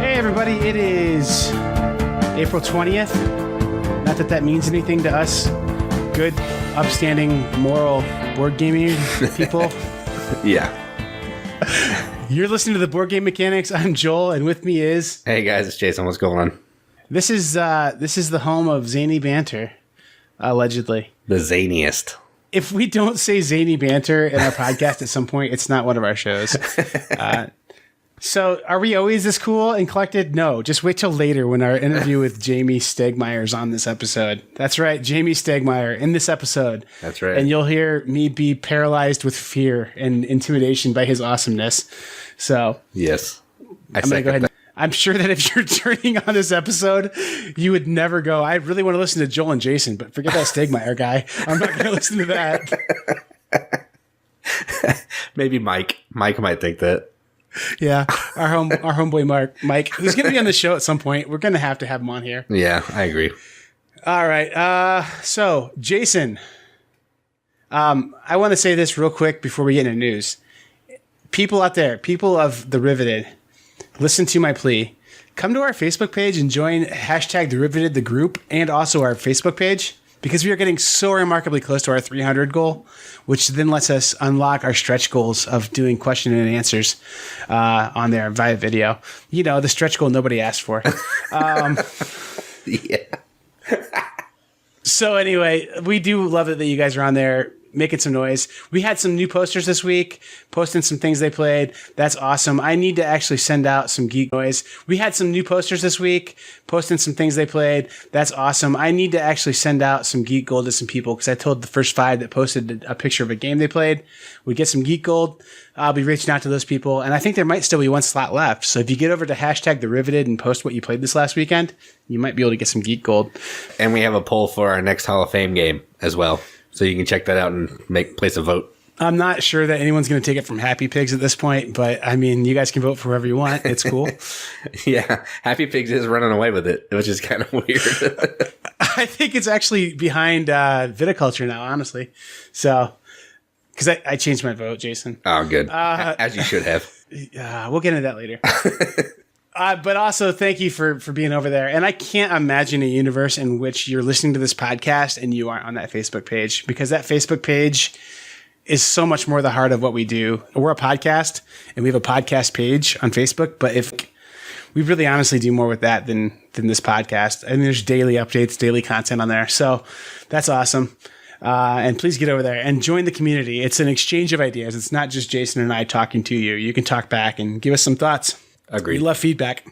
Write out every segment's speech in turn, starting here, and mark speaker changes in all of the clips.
Speaker 1: Everybody, it is April 20th. Not that that means anything to us good, upstanding, moral board gaming people.
Speaker 2: Yeah.
Speaker 1: You're listening to the Board Game Mechanics. I'm Joel, and with me is...
Speaker 2: Hey guys, it's Jason. What's going on?
Speaker 1: This is the home of zany banter, allegedly.
Speaker 2: The Zaniest.
Speaker 1: If we don't say zany banter in our podcast at some point, it's not one of our shows. So are we always this cool and collected? No, just wait till later when our interview with Jamey Stegmaier is on this episode. That's right, Jamey Stegmaier in this episode.
Speaker 2: That's right.
Speaker 1: And you'll hear me be paralyzed with fear and intimidation by his awesomeness. So
Speaker 2: yes,
Speaker 1: I'm going to go ahead. I'm sure that if you're turning on this episode, you would never go, I really want to listen to Joel and Jason, but forget that Stegmaier guy. I'm not going to listen to that.
Speaker 2: Maybe Mike. Mike might think that.
Speaker 1: Yeah, our homeboy Mike, who's going to be on the show at some point. We're going to have him on here.
Speaker 2: Yeah, I agree.
Speaker 1: All right. So Jason, I want to say this real quick before we get into news. People out there, people of the Riveted, listen to my plea. Come to our Facebook page and join hashtag the Riveted, the group, and also our Facebook page, because we are getting so remarkably close to our 300 goal, which then lets us unlock our stretch goals of doing question and answers on there via video. You know, the stretch goal nobody asked for.
Speaker 2: Yeah.
Speaker 1: So anyway, we do love it that you guys are on there making some noise. We had some new posters this week, posting some things they played. That's awesome. I need to actually send out some geek noise. We had some new posters this week, posting some things they played. That's awesome. I need to actually send out some geek gold to some people because I told the first 5 that posted a picture of a game they played would get some geek gold. I'll be reaching out to those people, and I think there might still be one slot left. So if you get over to hashtag the Riveted and post what you played this last weekend, you might be able to get some geek gold.
Speaker 2: And we have a poll for our next Hall of Fame game as well. So you can check that out and place a vote.
Speaker 1: I'm not sure that anyone's going to take it from Happy Pigs at this point, but I mean, you guys can vote for whoever you want. It's cool.
Speaker 2: Yeah, Happy Pigs is running away with it, which is kind of weird.
Speaker 1: I think it's actually behind viticulture now, honestly. So, because I changed my vote, Jason.
Speaker 2: Oh, good. As you should have.
Speaker 1: We'll get into that later. But also, thank you for being over there. And I can't imagine a universe in which you're listening to this podcast and you aren't on that Facebook page, because that Facebook page is so much more the heart of what we do. We're a podcast, and we have a podcast page on Facebook. But if we really honestly do more with that than this podcast, and there's daily updates, daily content on there. So that's awesome. And please get over there and join the community. It's an exchange of ideas. It's not just Jason and I talking to you. You can talk back and give us some thoughts.
Speaker 2: Agreed.
Speaker 1: We love feedback.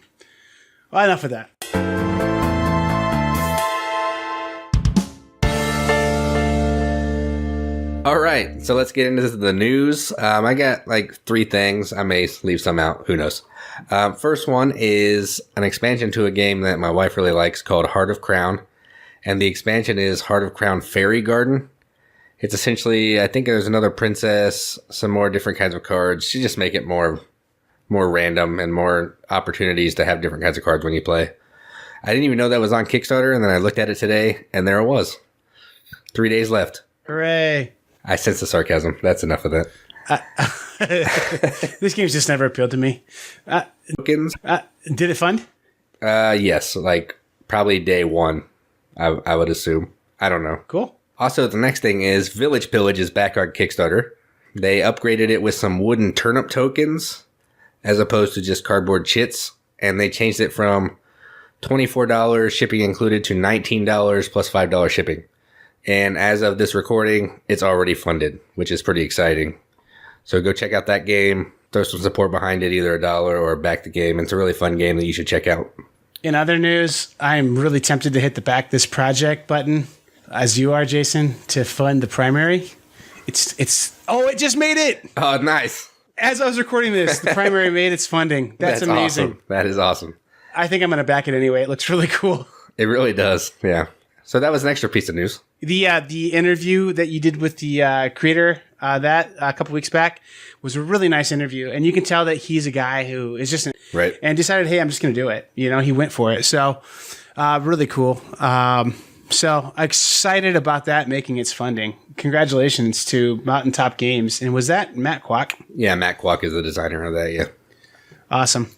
Speaker 1: Well, enough of that.
Speaker 2: All right, so let's get into the news. I got like 3 things. I may leave some out. Who knows? First one is an expansion to a game that my wife really likes called Heart of Crown. And the expansion is Heart of Crown Fairy Garden. It's essentially, I think there's another princess, some more different kinds of cards. She just make it more random and more opportunities to have different kinds of cards when you play. I didn't even know that was on Kickstarter, and then I looked at it today, and there it was. 3 days left.
Speaker 1: Hooray.
Speaker 2: I sense the sarcasm. That's enough of that.
Speaker 1: This game's just never appealed to me.
Speaker 2: Tokens?
Speaker 1: Did it fund?
Speaker 2: Yes, like probably day 1, I would assume. I don't know.
Speaker 1: Cool.
Speaker 2: Also, the next thing is Village Pillage is back on Kickstarter. They upgraded it with some wooden turnip tokens, as opposed to just cardboard chits. And they changed it from $24 shipping included to $19 plus $5 shipping. And as of this recording, it's already funded, which is pretty exciting. So go check out that game. Throw some support behind it, either $1 or back the game. It's a really fun game that you should check out.
Speaker 1: In other news, I'm really tempted to hit the back this project button, as you are, Jason, to fund the primary. It just made it.
Speaker 2: Oh, nice.
Speaker 1: As I was recording this, the primary made its funding. That's amazing.
Speaker 2: Awesome. That is awesome.
Speaker 1: I think I'm going to back it anyway. It looks really cool.
Speaker 2: It really does. Yeah. So that was an extra piece of news.
Speaker 1: The interview that you did with the creator that a couple weeks back was a really nice interview. And you can tell that he's a guy who is just
Speaker 2: right
Speaker 1: and decided, hey, I'm just going to do it. You know, he went for it. So really cool. So excited about that making its funding. Congratulations to Mountaintop Games. And was that Matt Kwok?
Speaker 2: Yeah, Matt Kwok is the designer of that, yeah.
Speaker 1: Awesome.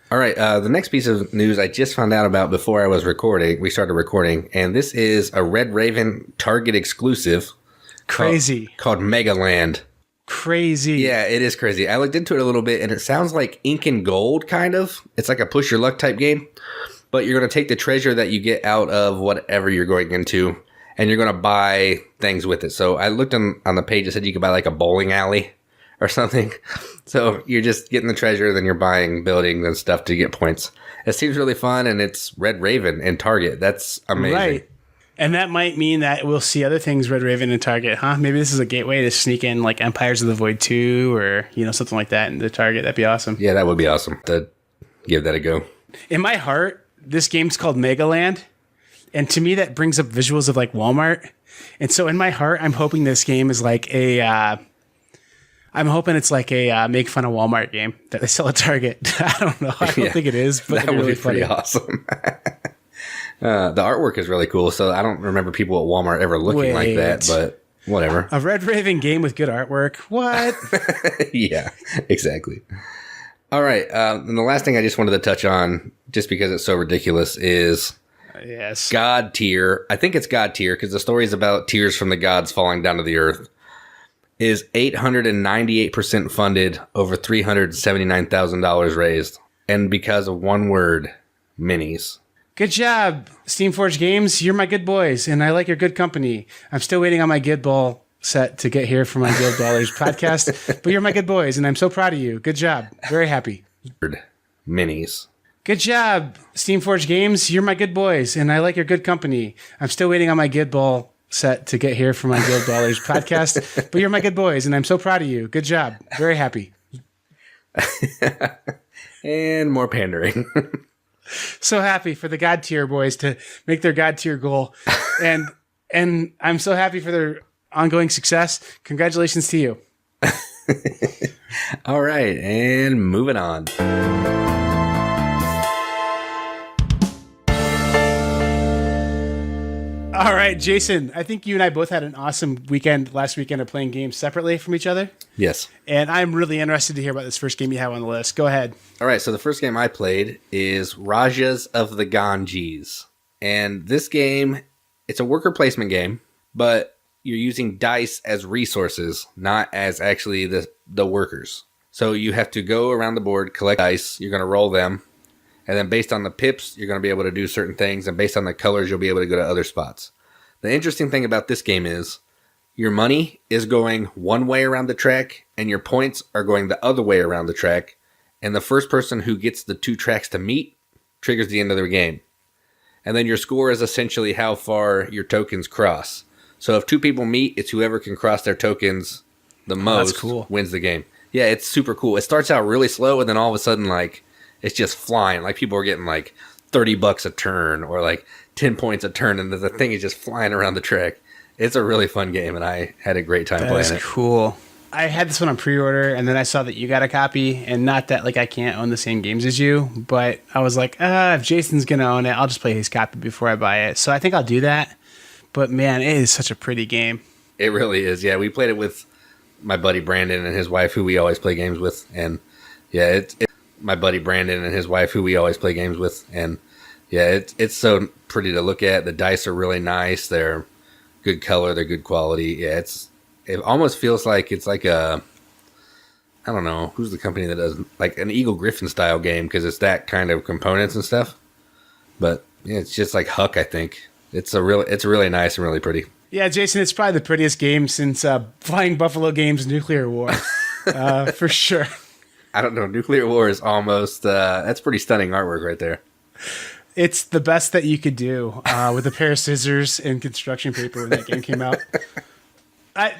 Speaker 2: All right, the next piece of news I just found out about before I was recording. We started recording, and this is a Red Raven Target exclusive.
Speaker 1: Crazy.
Speaker 2: Called Megaland.
Speaker 1: Crazy.
Speaker 2: Yeah, it is crazy. I looked into it a little bit, and it sounds like Incan Gold, kind of. It's like a push your luck type game, but you're going to take the treasure that you get out of whatever you're going into, and you're going to buy things with it. So I looked on the page, it said you could buy like a bowling alley or something. So you're just getting the treasure, then you're buying buildings and stuff to get points. It seems really fun, and it's Red Raven and Target. That's amazing. Right.
Speaker 1: And that might mean that we'll see other things Red Raven and Target, huh? Maybe this is a gateway to sneak in like Empires of the Void 2 or, you know, something like that into Target. That'd be awesome.
Speaker 2: Yeah, that would be awesome to give that a go. In
Speaker 1: my heart, this game's called Megaland. And to me, that brings up visuals of like Walmart. And so in my heart, I'm hoping this game is like I'm hoping it's like a make fun of Walmart game that they sell at Target. I don't know. I don't think it is, but
Speaker 2: that would
Speaker 1: really
Speaker 2: be pretty awesome. The artwork is really cool. So I don't remember people at Walmart ever looking like that, but whatever.
Speaker 1: A Red Raven game with good artwork. What?
Speaker 2: Yeah, exactly. All right. And the last thing I just wanted to touch on, just because it's so ridiculous, is Godtear. I think it's Godtear because the story is about tears from the gods falling down to the earth. Is 898% funded, over $379,000 raised. And because of one word, minis.
Speaker 1: Good job, Steamforged Games. You're my good boys, and I like your good company. I'm still waiting on my Guild Ball set to get here for my Guild Ballers podcast, but you're my good boys, and I'm so proud of you. Good job. Very happy.
Speaker 2: Minis.
Speaker 1: Good job, Steamforged Games. You're my good boys, and I like your good company. I'm still waiting on my Guild Ball set to get here for my Guild Ballers podcast, but you're my good boys, and I'm so proud of you. Good job. Very happy.
Speaker 2: And more pandering.
Speaker 1: So happy for the Godtear boys to make their Godtear goal. And I'm so happy for their ongoing success. Congratulations to you.
Speaker 2: All right, and moving on.
Speaker 1: All right, Jason, I think you and I both had an awesome weekend last weekend of playing games separately from each other.
Speaker 2: Yes.
Speaker 1: And I'm really interested to hear about this first game you have on the list. Go ahead.
Speaker 2: All right, so the first game I played is Rajas of the Ganges. And this game, it's a worker placement game, but you're using dice as resources, not as actually the workers. So you have to go around the board, collect dice, you're going to roll them, and then based on the pips, you're going to be able to do certain things, and based on the colors, you'll be able to go to other spots. The interesting thing about this game is your money is going one way around the track, and your points are going the other way around the track, and the first person who gets the two tracks to meet triggers the end of their game. And then your score is essentially how far your tokens cross. So if two people meet, it's whoever can cross their tokens the most wins the game. Yeah, it's super cool. It starts out really slow, and then all of a sudden, like, it's just flying. Like, people are getting like $30 a turn or like 10 points a turn, and the thing is just flying around the track. It's a really fun game, and I had a great time playing it.
Speaker 1: That's cool. I had this one on pre-order, and then I saw that you got a copy, and not that like I can't own the same games as you, but I was like, if Jason's going to own it, I'll just play his copy before I buy it. So I think I'll do that. But man, it is such a pretty game.
Speaker 2: It really is. Yeah, we played it with my buddy Brandon and his wife, who we always play games with, and yeah, it's my buddy Brandon and his wife, who we always play games with, and yeah, it's so pretty to look at. The dice are really nice. They're good color. They're good quality. Yeah, it almost feels like it's like I don't know, who's the company that does like an Eagle Griffin style game, because it's that kind of components and stuff. But yeah, it's just like Huck, I think. It's really nice and really pretty.
Speaker 1: Yeah, Jason, it's probably the prettiest game since Flying Buffalo Games Nuclear War, for sure.
Speaker 2: I don't know. Nuclear War is almost, that's pretty stunning artwork right there.
Speaker 1: It's the best that you could do with a pair of scissors and construction paper when that game came out.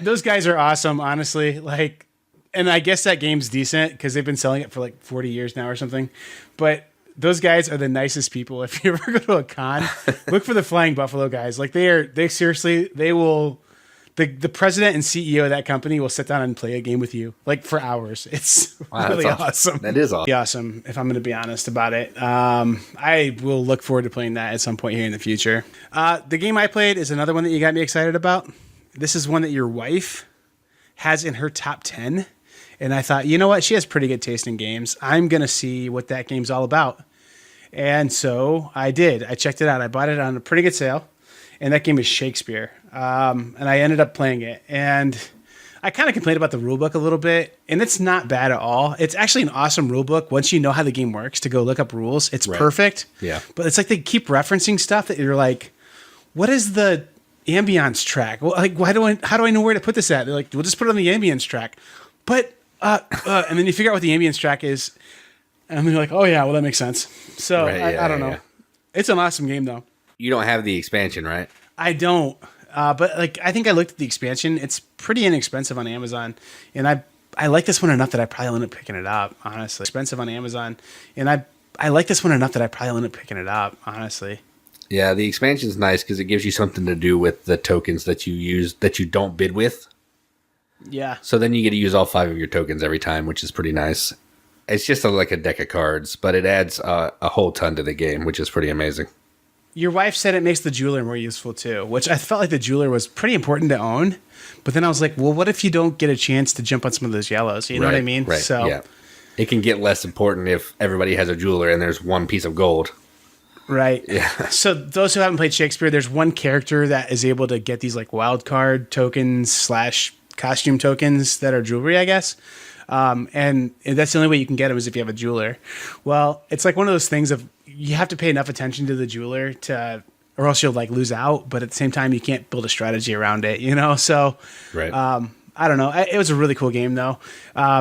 Speaker 1: Those guys are awesome, honestly. Like, and I guess that game's decent because they've been selling it for like 40 years now or something. But those guys are the nicest people. If you ever go to a con, look for the Flying Buffalo guys. Like they seriously, they will the president and CEO of that company will sit down and play a game with you like for hours. It's really awesome.
Speaker 2: That is awesome.
Speaker 1: Awesome. If I'm going to be honest about it, I will look forward to playing that at some point here in the future. The game I played is another one that you got me excited about. This is one that your wife has in her top 10. And I thought, you know what? She has pretty good taste in games. I'm going to see what that game's all about. And so I did. I checked it out. I bought it on a pretty good sale. And that game is Shakespeare. And I ended up playing it. And I kind of complained about the rulebook a little bit. And it's not bad at all. It's actually an awesome rulebook once you know how the game works to go look up rules. It's perfect. Yeah. But it's like they keep referencing stuff that you're like, what is the ambience track? Well, like, how do I know where to put this at? They're like, we'll just put it on the ambience track. But, and then you figure out what the ambience track is. And then you're like, oh, yeah, well, that makes sense. So I don't know. Yeah. It's an awesome game, though.
Speaker 2: You don't have the expansion, right?
Speaker 1: I don't. But like, I think I looked at the expansion. It's pretty inexpensive on Amazon. And I like this one enough that I probably end up picking it up, honestly. Expensive on Amazon. And I like this one enough that I probably end up picking it up, honestly.
Speaker 2: Yeah, the expansion is nice because it gives you something to do with the tokens that you use that you don't bid with.
Speaker 1: Yeah.
Speaker 2: So then you get to use all 5 of your tokens every time, which is pretty nice. It's just like a deck of cards, but it adds a whole ton to the game, which is pretty amazing.
Speaker 1: Your wife said it makes the jeweler more useful too, which I felt like the jeweler was pretty important to own. But then I was like, well, what if you don't get a chance to jump on some of those yellows? You know what I mean?
Speaker 2: Right.
Speaker 1: So
Speaker 2: yeah. It can get less important if everybody has a jeweler and there's one piece of gold.
Speaker 1: Right.
Speaker 2: Yeah.
Speaker 1: So those who haven't played Shakespeare, there's one character that is able to get these like wild card tokens / costume tokens that are jewelry, I guess. And that's the only way you can get them is if you have a jeweler. Well, it's like one of those things of you have to pay enough attention to the jeweler or else you'll like lose out. But at the same time, you can't build a strategy around it, you know? So,
Speaker 2: right.
Speaker 1: I don't know. It was a really cool game though.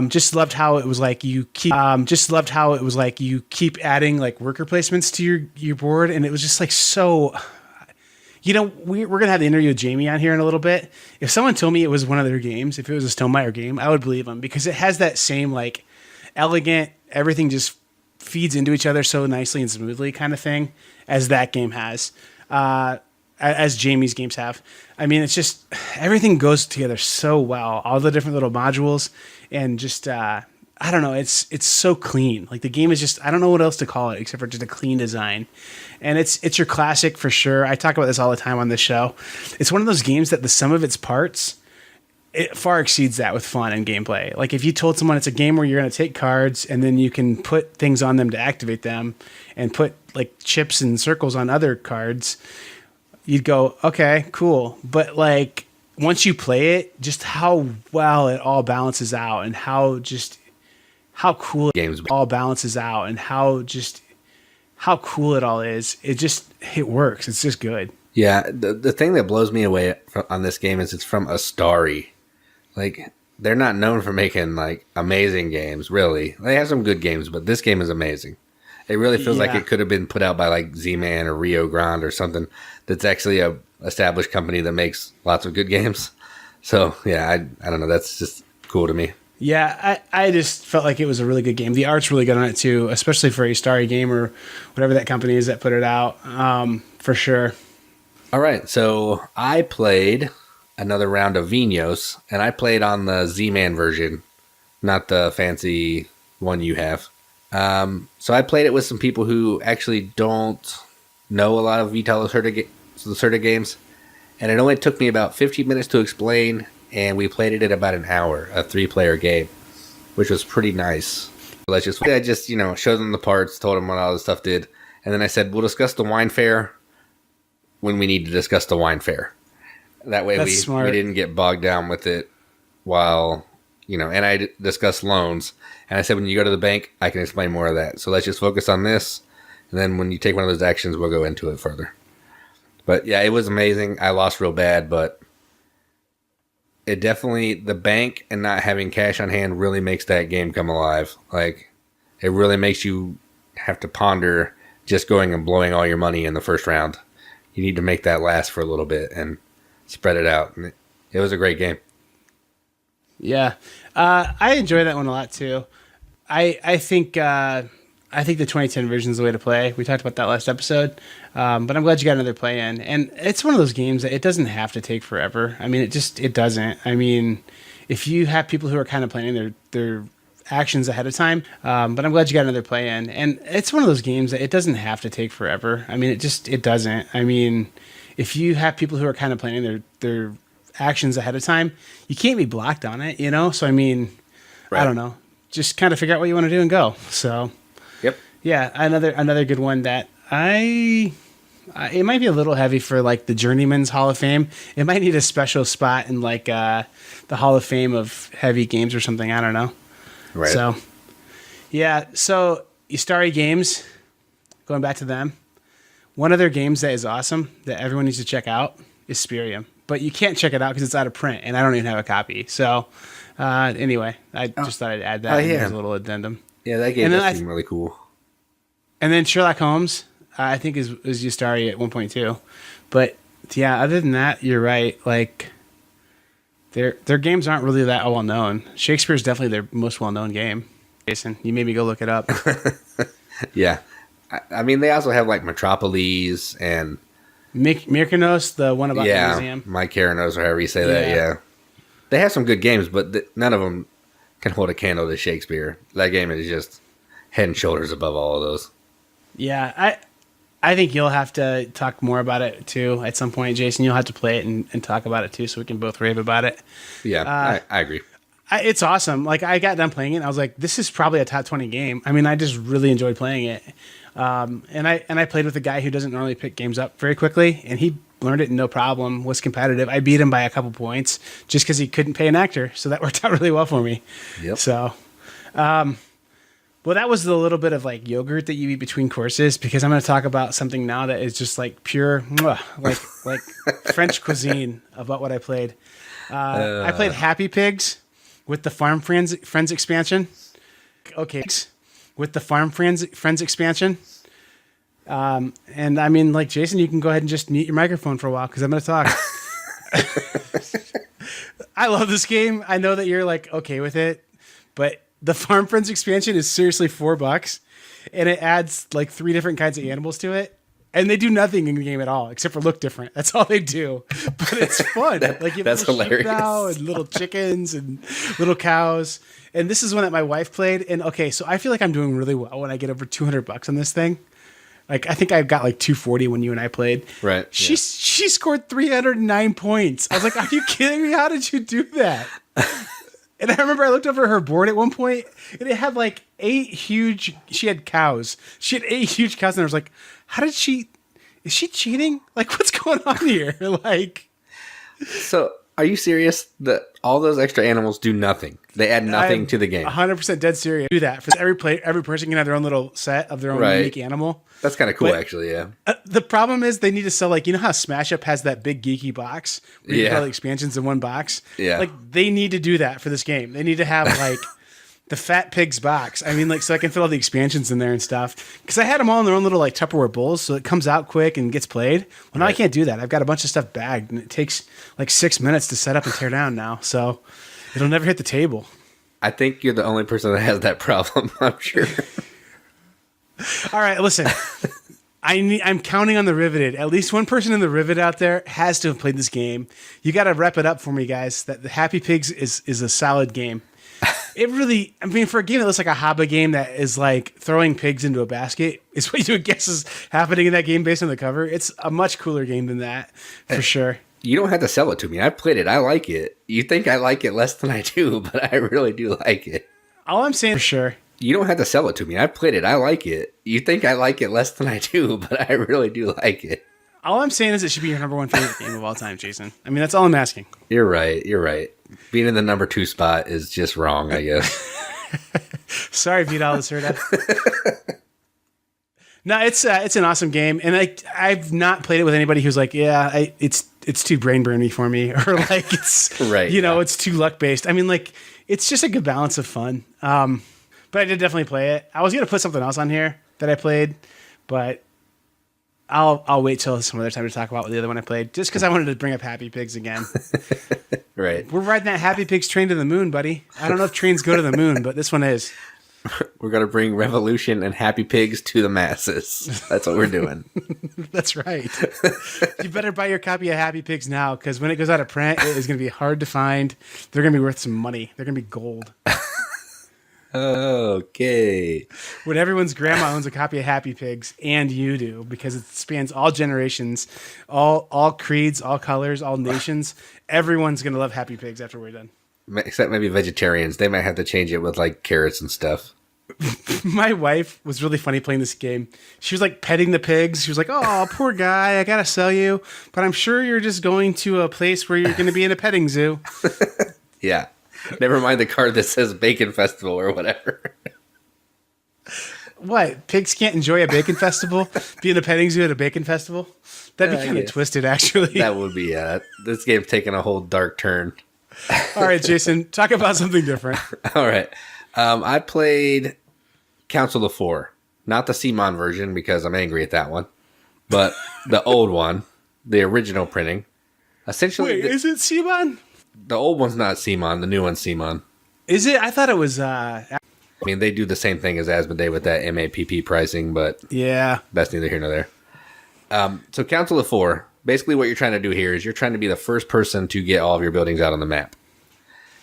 Speaker 1: Just loved how it was like you keep adding like worker placements to your board. And it was just like, so, you know, we're going to have the interview with Jamey on here in a little bit. If someone told me it was one of their games, if it was a Stegmaier game, I would believe them because it has that same like elegant, everything just feeds into each other so nicely and smoothly kind of thing as that game has, as Jamey's games have. I mean, it's just everything goes together so well. All the different little modules and just, I don't know. It's so clean. Like the game is just, I don't know what else to call it except for just a clean design. And it's your classic for sure. I talk about this all the time on this show. It's one of those games that the sum of its parts, it far exceeds that with fun and gameplay. Like if you told someone it's a game where you're going to take cards and then you can put things on them to activate them and put like chips and circles on other cards, you'd go, okay, cool. But like once you play it, just how well it all balances out and how cool
Speaker 2: games
Speaker 1: all balances out and how cool it all is. It works. It's just good.
Speaker 2: Yeah. The thing that blows me away on this game is it's from Astari. Like they're not known for making like amazing games, really. They have some good games, but this game is amazing. It really feels like it could have been put out by like Z-Man or Rio Grande or something that's actually a established company that makes lots of good games. So yeah, I don't know. That's just cool to me.
Speaker 1: Yeah, I just felt like it was a really good game. The art's really good on it too, especially for a Starry game or whatever that company is that put it out, for sure.
Speaker 2: All right, so I played another round of Vinhos, and I played on the Z-Man version, not the fancy one you have. So I played it with some people who actually don't know a lot of Vital Lacerda games, and it only took me about 15 minutes to explain. And we played it in about an hour, a 3-player game, which was pretty nice. I just showed them the parts, told them what all the stuff did, and then I said, we'll discuss the wine fair when we need to discuss the wine fair. That way we didn't get bogged down with it while, and I discussed loans. And I said, when you go to the bank, I can explain more of that. So let's just focus on this, and then when you take one of those actions, we'll go into it further. But yeah, it was amazing. I lost real bad, but it definitely, the bank and not having cash on hand really makes that game come alive. Like, it really makes you have to ponder just going and blowing all your money in the first round. You need to make that last for a little bit and spread it out. And it was a great game. Yeah.
Speaker 1: I enjoy that one a lot too. I think I think the 2010 version is the way to play. We talked about that last episode, but I'm glad you got another play in. And it's one of those games that it doesn't have to take forever. I mean, it doesn't. I mean, if you have people who are kind of planning their actions ahead of time, but I'm glad you got another play in. And it's one of those games that it doesn't have to take forever. I mean, it doesn't. I mean, if you have people who are kind of planning their actions ahead of time, you can't be blocked on it, you know? So, I mean, right. I don't know. Just kind of figure out what you want to do and go. So,
Speaker 2: yep.
Speaker 1: Yeah, another good one that it might be a little heavy for like the Journeyman's Hall of Fame. It might need a special spot in like the Hall of Fame of heavy games or something. I don't know.
Speaker 2: Right.
Speaker 1: So, yeah. So, Istari Games, going back to them, one of their games that is awesome that everyone needs to check out is Spirium. But you can't check it out because it's out of print, and I don't even have a copy. So, anyway, I just thought I'd add that as a little addendum.
Speaker 2: Yeah, that game does seem really cool.
Speaker 1: And then Sherlock Holmes, I think is Istari at 1.2. But, yeah, other than that, you're right. Like, their games aren't really that well known. Shakespeare is definitely their most well known game. Jason, you made me go look it up.
Speaker 2: Yeah, I mean they also have like Metropolis and
Speaker 1: Mykonos, the one about the museum.
Speaker 2: Mykonos, or however you say that. Yeah, they have some good games, but none of them can hold a candle to Shakespeare. That game is just head and shoulders above all of those.
Speaker 1: Yeah, I think you'll have to talk more about it too at some point, Jason. You'll have to play it and talk about it too, so we can both rave about it.
Speaker 2: Yeah, I agree.
Speaker 1: It's awesome. Like, I got done playing it, and I was like, this is probably a top 20 game. I mean, I just really enjoyed playing it. And I played with a guy who doesn't normally pick games up very quickly, and he learned it no problem, was competitive. I beat him by a couple points just because he couldn't pay an actor, so that worked out really well for me.
Speaker 2: Yep.
Speaker 1: So, well, that was the little bit of like yogurt that you eat between courses, because I'm going to talk about something now that is just like pure, like French cuisine about what I played. I played Happy Pigs with the Farm Friends expansion. Okay, with the Farm Friends expansion. And I mean, like, Jason, you can go ahead and just mute your microphone for a while because I'm going to talk. I love this game. I know that you're like okay with it, but the Farm Friends expansion is seriously $4, and it adds like 3 different kinds of animals to it. And they do nothing in the game at all except for look different. That's all they do. But it's fun. Like, you have
Speaker 2: that's hilarious.
Speaker 1: Now and little chickens and little cows. And this is one that my wife played. And okay, so I feel like I'm doing really well when I get over $200 on this thing. Like, I think I got like 240 when you and I played.
Speaker 2: Right.
Speaker 1: She scored 309 points. I was like, are you kidding me? How did you do that? And I remember I looked over her board at one point, and it had like 8 huge. She had cows. She had 8 huge cows, and I was like, is she cheating? Like, what's going on here? Like,
Speaker 2: so are you serious that all those extra animals do nothing? They add nothing to the game.
Speaker 1: 100% dead serious. Do that. Because every person can have their own little set of their own unique animal.
Speaker 2: That's kind of cool, actually, yeah.
Speaker 1: The problem is they need to sell, like, you know how Smash Up has that big geeky box where you get all the expansions in one box?
Speaker 2: Yeah.
Speaker 1: Like, they need to do that for this game. They need to have, like, the Fat Pigs box. I mean, like, so I can fit all the expansions in there and stuff. Because I had them all in their own little, like, Tupperware bowls, so it comes out quick and gets played. Well, now I can't do that. I've got a bunch of stuff bagged, and it takes, like, 6 minutes to set up and tear down now. So it'll never hit the table.
Speaker 2: I think you're the only person that has that problem, I'm sure.
Speaker 1: All right, listen. I'm counting on the Riveted. At least one person in the Rivet out there has to have played this game. You got to wrap it up for me, guys. That the Happy Pigs is a solid game. It really, I mean, for a game that looks like a hobby game that is like throwing pigs into a basket is what you would guess is happening in that game based on the cover. It's a much cooler game than that, for sure.
Speaker 2: You don't have to sell it to me. I played it. I like it. You think I like it less than I do, but I really do like it.
Speaker 1: All I'm saying, for sure.
Speaker 2: You don't have to sell it to me. I played it. I like it. You think I like it less than I do, but I really do like it.
Speaker 1: All I'm saying is it should be your number 1 favorite game of all time, Jason. I mean, that's all I'm asking.
Speaker 2: You're right. You're right. Being in the number 2 spot is just wrong, I guess.
Speaker 1: Sorry, Vidal Lacerda. No, it's an awesome game, and I've not played it with anybody who's like, yeah, it's too brain burny for me, or like it's
Speaker 2: right,
Speaker 1: it's too luck based. I mean, like, it's just a good balance of fun. But I did definitely play it. I was gonna put something else on here that I played, but I'll wait till some other time to talk about the other one I played, just because I wanted to bring up Happy Pigs again.
Speaker 2: Right.
Speaker 1: We're riding that Happy Pigs train to the moon, buddy. I don't know if trains go to the moon, but this one is.
Speaker 2: We're going to bring revolution and happy pigs to the masses. That's what we're doing.
Speaker 1: That's right. You better buy your copy of Happy Pigs now, because when it goes out of print, it is going to be hard to find. They're going to be worth some money. They're going to be gold.
Speaker 2: Okay.
Speaker 1: When everyone's grandma owns a copy of Happy Pigs, and you do, because it spans all generations, all creeds, all colors, all nations, everyone's going to love Happy Pigs after we're done.
Speaker 2: Except maybe vegetarians. They might have to change it with like carrots and stuff.
Speaker 1: My wife was really funny playing this game. She was like petting the pigs. She was like, "Oh, poor guy, I gotta sell you, but I'm sure you're just going to a place where you're going to be in a petting zoo."
Speaker 2: Yeah. Never mind the card that says Bacon Festival or whatever.
Speaker 1: What? Pigs can't enjoy a bacon festival? Be in a petting zoo at a bacon festival? That'd be kind of twisted, actually.
Speaker 2: That would be, this game's taking a whole dark turn.
Speaker 1: All right, Jason, talk about something different.
Speaker 2: All right. I played Council of Four. Not the CMON version, because I'm angry at that one. But the old one, the original printing. Essentially,
Speaker 1: Wait, is it Simon?
Speaker 2: The old one's not CMON, the new one's CMON.
Speaker 1: Is it? I thought it was...
Speaker 2: I mean, they do the same thing as Asmodee with that MAPP pricing, but
Speaker 1: yeah,
Speaker 2: that's neither here nor there. So Council of Four, basically what you're trying to do here is you're trying to be the first person to get all of your buildings out on the map.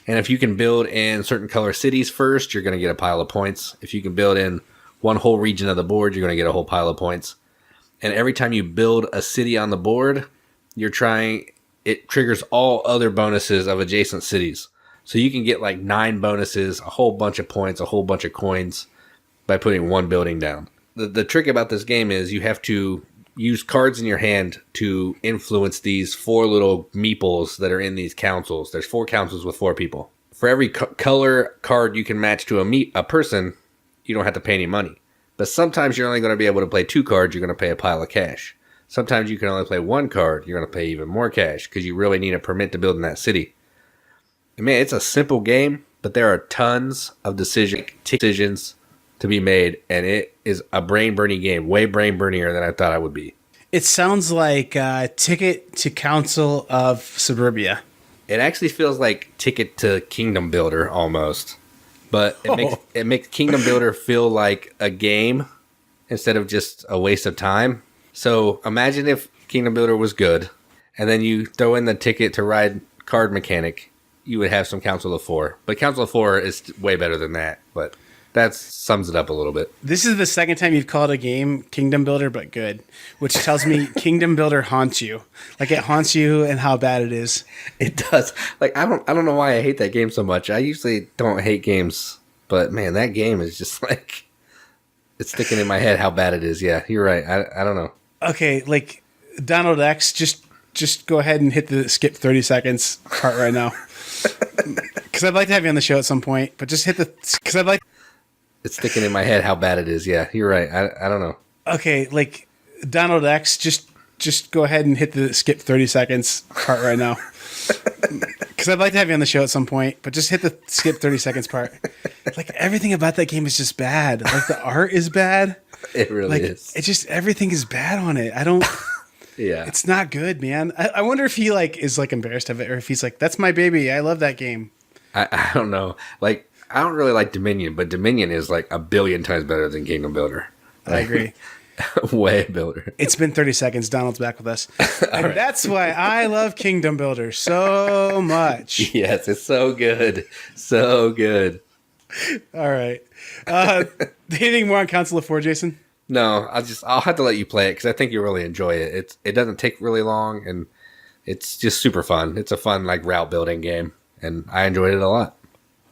Speaker 2: And if you can build in certain color cities first, you're going to get a pile of points. If you can build in one whole region of the board, you're going to get a whole pile of points. And every time you build a city on the board, it triggers all other bonuses of adjacent cities. So you can get like 9 bonuses, a whole bunch of points, a whole bunch of coins by putting one building down. The trick about this game is you have to use cards in your hand to influence these 4 little meeples that are in these councils. There's 4 councils with 4 people. For every color card you can match to a person, you don't have to pay any money. But sometimes you're only going to be able to play 2 cards, you're going to pay a pile of cash. Sometimes you can only play 1 card, you're going to pay even more cash because you really need a permit to build in that city. And man, it's a simple game, but there are tons of decisions to be made, and it is a brain-burning game, way brain-burnier than I thought it would be.
Speaker 1: It sounds like Ticket to Council of Suburbia.
Speaker 2: It actually feels like Ticket to Kingdom Builder almost, but it makes Kingdom Builder feel like a game instead of just a waste of time. So imagine if Kingdom Builder was good, and then you throw in the Ticket to Ride card mechanic, you would have some Council of Four. But Council of Four is way better than that, but that sums it up a little bit. This
Speaker 1: is the second time you've called a game Kingdom Builder, but good, which tells me Kingdom Builder haunts you. Like, it haunts you and how bad it is.
Speaker 2: It does. Like, I don't know why I hate that game so much. I usually don't hate games, but man, that game is just like, it's sticking in my head how bad it is. Yeah, you're right. I don't know.
Speaker 1: Okay, like, Donald X, just go ahead and hit the skip 30 seconds part right now. Because I'd like to have you on the show at some point, but just hit the... Because I'd like...
Speaker 2: It's sticking in my head how bad it is. Yeah, you're right. I don't know.
Speaker 1: Okay, like, Donald X, just go ahead and hit the skip 30 seconds part right now. Because I'd like to have you on the show at some point, but just hit the skip 30 seconds part. Like, everything about that game is just bad. Like, the art is bad.
Speaker 2: It really is.
Speaker 1: It's just, everything is bad on it. I don't...
Speaker 2: Yeah.
Speaker 1: It's not good, man. I wonder if he, like, is, like, embarrassed of it, or if he's like, that's my baby. I love that game.
Speaker 2: I don't know. Like, I don't really like Dominion, but Dominion is like 1 billion times better than Kingdom Builder.
Speaker 1: I agree.
Speaker 2: Way builder.
Speaker 1: It's been 30 seconds. Donald's back with us. And right. That's why I love Kingdom Builder so much.
Speaker 2: Yes, it's so good. So good.
Speaker 1: All right. Anything more on Council of Four, Jason?
Speaker 2: No, I'll have to let you play it because I think you'll really enjoy it. It doesn't take really long, and it's just super fun. It's a fun, like, route building game, and I enjoyed it a lot.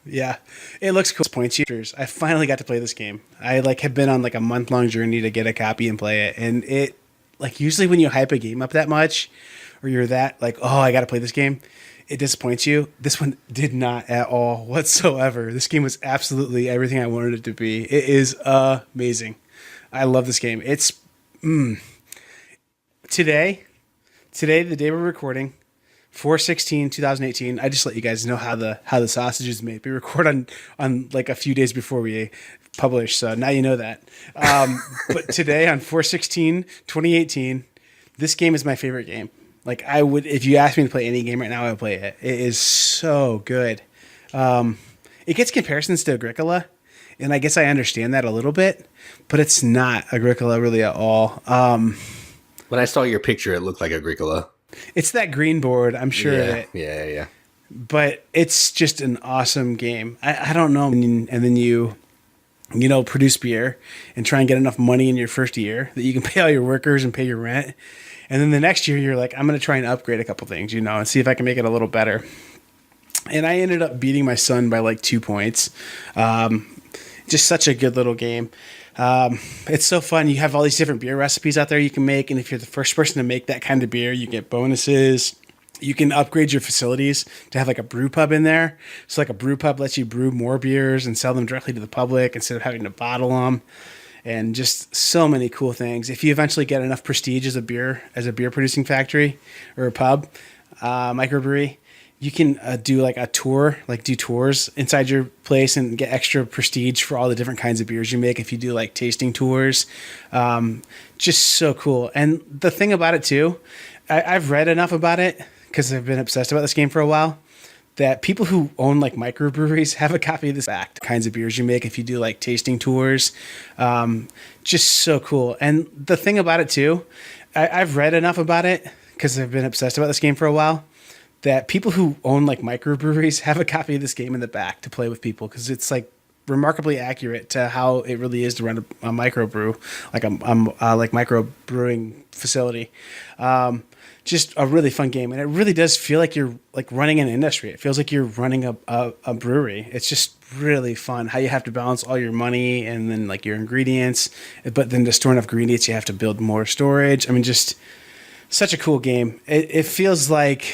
Speaker 1: Yeah, it looks cool. Points. I finally got to play this game. I have been on like a month-long journey to get a copy and play it. And it, like, usually when you hype a game up that much, or you're that like, oh, I got to play this game, it disappoints you. This one did not at all whatsoever. This game was absolutely everything I wanted it to be. It is amazing. I love this game. It's today, the day we're recording. 4/16/2018. I just let you guys know how the sausage is made. We record on like a few days before we publish, so now you know that. But today on 4/16/2018, this game is my favorite game. Like, I would, if you asked me to play any game right now, I would play it. It is so good. It gets comparisons to Agricola. And I guess I understand that a little bit, but it's not Agricola really at all.
Speaker 2: When I saw your picture, it looked like Agricola.
Speaker 1: It's that green board, I'm sure of it.
Speaker 2: Yeah.
Speaker 1: But it's just an awesome game. I don't know. And then you produce beer and try and get enough money in your first year that you can pay all your workers and pay your rent. And then the next year you're like, I'm going to try and upgrade a couple things, and see if I can make it a little better. And I ended up beating my son by like 2 points. Just such a good little game. It's so fun. You have all these different beer recipes out there you can make. And if you're the first person to make that kind of beer, you get bonuses. You can upgrade your facilities to have like a brew pub in there. So like a brew pub lets you brew more beers and sell them directly to the public instead of having to bottle them. And just so many cool things. If you eventually get enough prestige as a beer producing factory or a pub, microbrewery, you can do like a tour, like do tours inside your place and get extra prestige for all the different kinds of beers you make. If you do like tasting tours, just so cool. And the thing about it too, I've read enough about it because I've been obsessed about this game for a while, that people who own like microbreweries have a copy of this back. Kinds of beers you make if you do like tasting tours, just so cool. And the thing about it too, I've read enough about it because I've been obsessed about this game for a while, that people who own like microbreweries have a copy of this game in the back to play with people, because it's like remarkably accurate to how it really is to run a microbrew, like microbrewing facility. Just a really fun game, and it really does feel like you're like running an industry. It feels like you're running a brewery. It's just really fun how you have to balance all your money and then like your ingredients, but then to store enough ingredients you have to build more storage. I mean, just such a cool game. It feels like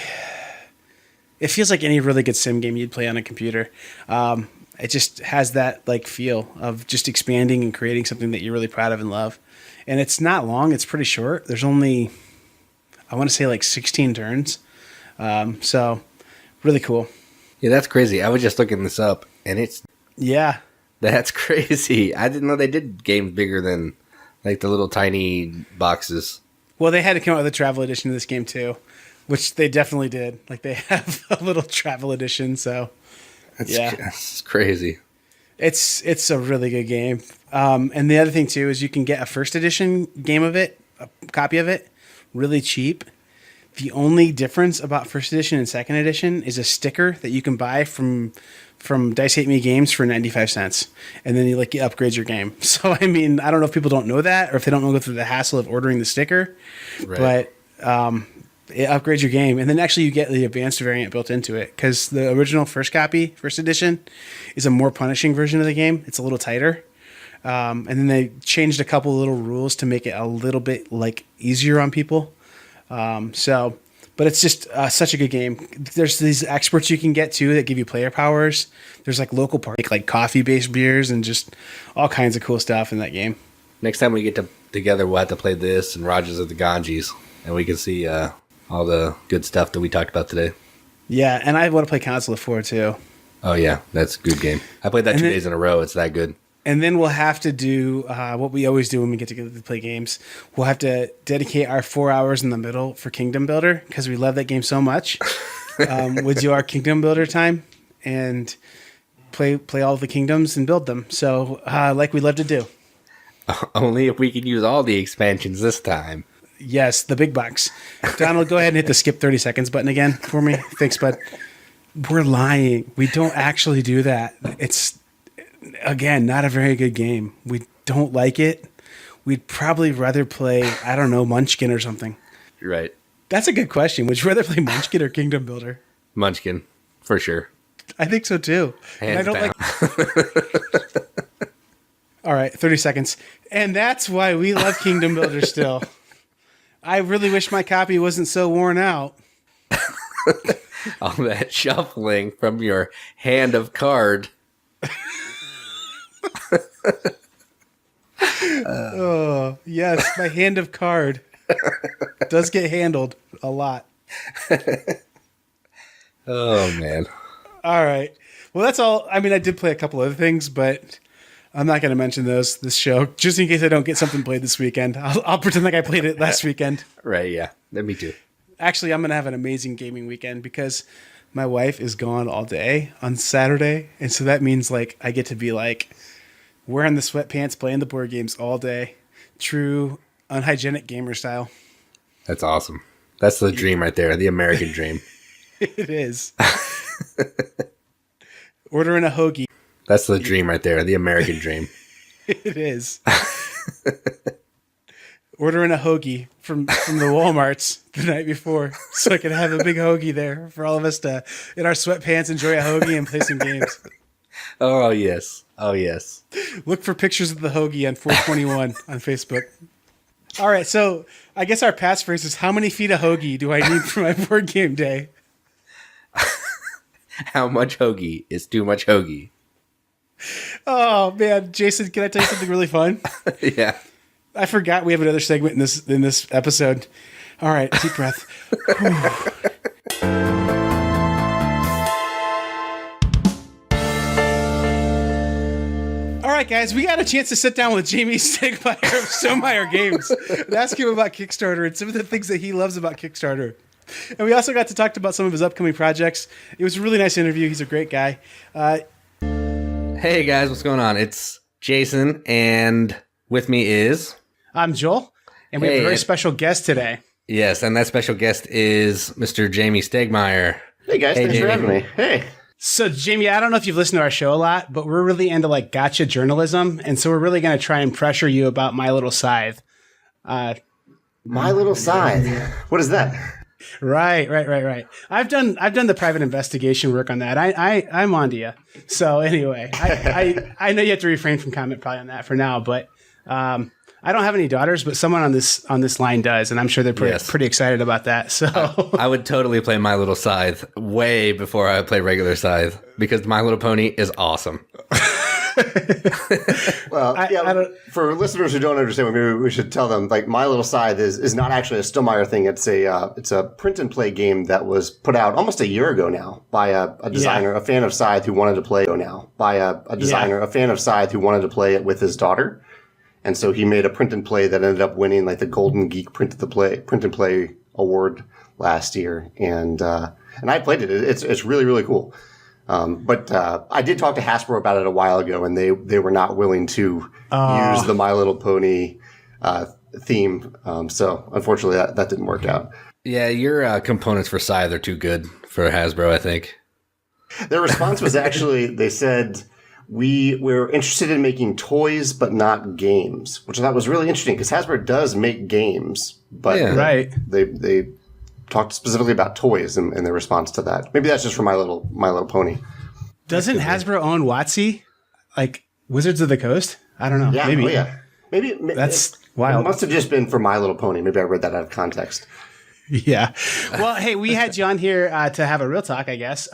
Speaker 1: any really good sim game you'd play on a computer. It just has that like feel of just expanding and creating something that you're really proud of and love. And it's not long. It's pretty short. There's only, I want to say like 16 turns. So really cool.
Speaker 2: Yeah, that's crazy. I was just looking this up and that's crazy. I didn't know they did games bigger than like the little tiny boxes.
Speaker 1: Well, they had to come out with a travel edition of this game too, which they definitely did. Like they have a little travel edition. So
Speaker 2: that's crazy.
Speaker 1: It's a really good game. And the other thing too is you can get a first edition game of it, a copy of it, really cheap. The only difference about first edition and second edition is a sticker that you can buy from Dice Hate Me Games for 95 cents. And then it upgrades your game. So, I mean, I don't know if people don't know that or if they don't go through the hassle of ordering the sticker. Right. But it upgrades your game. And then actually you get the advanced variant built into it, because the original first edition, is a more punishing version of the game. It's a little tighter. And then they changed a couple little rules to make it a little bit easier on people. But it's just such a good game. There's these experts you can get too that give you player powers. There's local parties, like coffee-based beers and just all kinds of cool stuff in that game.
Speaker 2: Next time we get together, we'll have to play this and Rogers of the Ganges, and we can see all the good stuff that we talked about today. Yeah, and I want to play Council of Four too. Oh yeah, that's a good game. I played that 2 days in a row. It's that good. And then we'll have to do what we always do when we get together to play games. We'll have to dedicate our 4 hours in the middle for Kingdom Builder, because we love that game so much. We'll do our Kingdom Builder time and play all the kingdoms and build them. So like we love to do. Only if we can use all the expansions this time. Yes, the big box. Donald, go ahead and hit the skip 30 seconds button again for me. Thanks, bud. We're lying. We don't actually do that. It's... Again, not a very good game. We don't like it. We'd probably rather play, I don't know, Munchkin or something. Right. That's a good question. Would you rather play Munchkin or Kingdom Builder? Munchkin, for sure. I think so too. Hands down. All right, 30 seconds. And that's why we love Kingdom Builder still. I really wish my copy wasn't so worn out. All that shuffling from your hand of card. Oh, yes, my hand of card does get handled a lot. Oh, man. All right. Well, that's all. I mean, I did play a couple other things, but I'm not going to mention those this show, just in case I don't get something played this weekend. I'll pretend like I played it last weekend. Right, yeah. Me too. Actually, I'm going to have an amazing gaming weekend because my wife is gone all day on Saturday, and so that means I get to be
Speaker 1: Wearing the sweatpants, playing the board games all day. True unhygienic gamer style.
Speaker 2: That's awesome. That's the dream right there, the American dream.
Speaker 1: It is. Ordering a hoagie.
Speaker 2: That's the dream right there, the American dream.
Speaker 1: It is. Ordering a hoagie from the Walmarts the night before so I can have a big hoagie there for all of us to, in our sweatpants, enjoy a hoagie and play some games.
Speaker 2: Oh, yes. Oh, yes.
Speaker 1: Look for pictures of the hoagie on 421 on Facebook. All right, so I guess our passphrase is, how many feet of hoagie do I need for my board game day?
Speaker 2: How much hoagie is too much hoagie?
Speaker 1: Oh, man. Jason, can I tell you something really fun?
Speaker 2: Yeah.
Speaker 1: I forgot we have another segment in this episode. All right, deep breath. All right, guys, we got a chance to sit down with Jamey Stegmaier of Stegmaier Games and ask him about Kickstarter and some of the things that he loves about Kickstarter. And we also got to talk about some of his upcoming projects. It was a really nice interview. He's a great guy.
Speaker 2: Hey, guys, what's going on? It's Jason, and with me is...
Speaker 1: I'm Joel, and we have a very special guest today.
Speaker 2: Yes, and that special guest is Mr. Jamey Stegmaier.
Speaker 3: Hey, guys. Thanks for having me. Hey.
Speaker 1: So, Jamey, I don't know if you've listened to our show a lot, but we're really into like gotcha journalism, and so we're really going to try and pressure you about My Little Scythe.
Speaker 3: My Little Scythe. What is that?
Speaker 1: Right. I've done the private investigation work on that. I'm on to you. So anyway, I know you have to refrain from comment probably on that for now, but I don't have any daughters, but someone on this line does, and I'm sure they're pretty excited about that. So
Speaker 2: I would totally play My Little Scythe way before I play regular Scythe because My Little Pony is awesome.
Speaker 3: Well, for listeners who don't understand, maybe we should tell them, like, My Little Scythe is not actually a Stegmaier thing. It's a print and play game that was put out almost a year ago now by a designer, a fan of Scythe who wanted to play a fan of Scythe who wanted to play it with his daughter. And so he made a print and play that ended up winning like the Golden Geek print and play award last year. And I played it. It's really, really cool. But I did talk to Hasbro about it a while ago, and they were not willing to use the My Little Pony theme. So unfortunately, that didn't work out.
Speaker 2: Yeah, your components for Scythe are too good for Hasbro, I think.
Speaker 3: Their response was actually, they said, we're interested in making toys, but not games, which I thought was really interesting because Hasbro does make games, but they talked specifically about toys in their response to that. Maybe that's just for My Little Pony.
Speaker 1: Doesn't Hasbro own WotC? Like Wizards of the Coast? I don't know.
Speaker 3: Yeah,
Speaker 1: maybe.
Speaker 3: Oh yeah. Maybe
Speaker 1: that's wild.
Speaker 3: It must have just been for My Little Pony. Maybe I read that out of context.
Speaker 1: Yeah. Well, hey, we had you on here to have a real talk, I guess.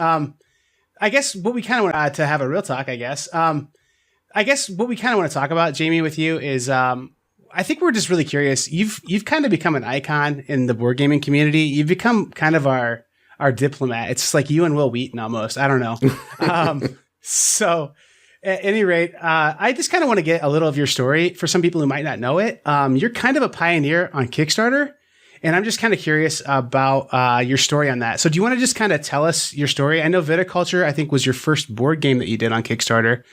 Speaker 1: I guess what we kind of want to have a real talk, I guess. I guess what we kind of want to talk about, Jamey, with you is I think we're just really curious. You've kind of become an icon in the board gaming community. You've become kind of our diplomat. It's like you and Will Wheaton almost. I don't know. So at any rate, I just kind of want to get a little of your story for some people who might not know it. You're kind of a pioneer on Kickstarter. And I'm just kind of curious about your story on that. So do you want to just kind of tell us your story? I know Viticulture, I think, was your first board game that you did on Kickstarter.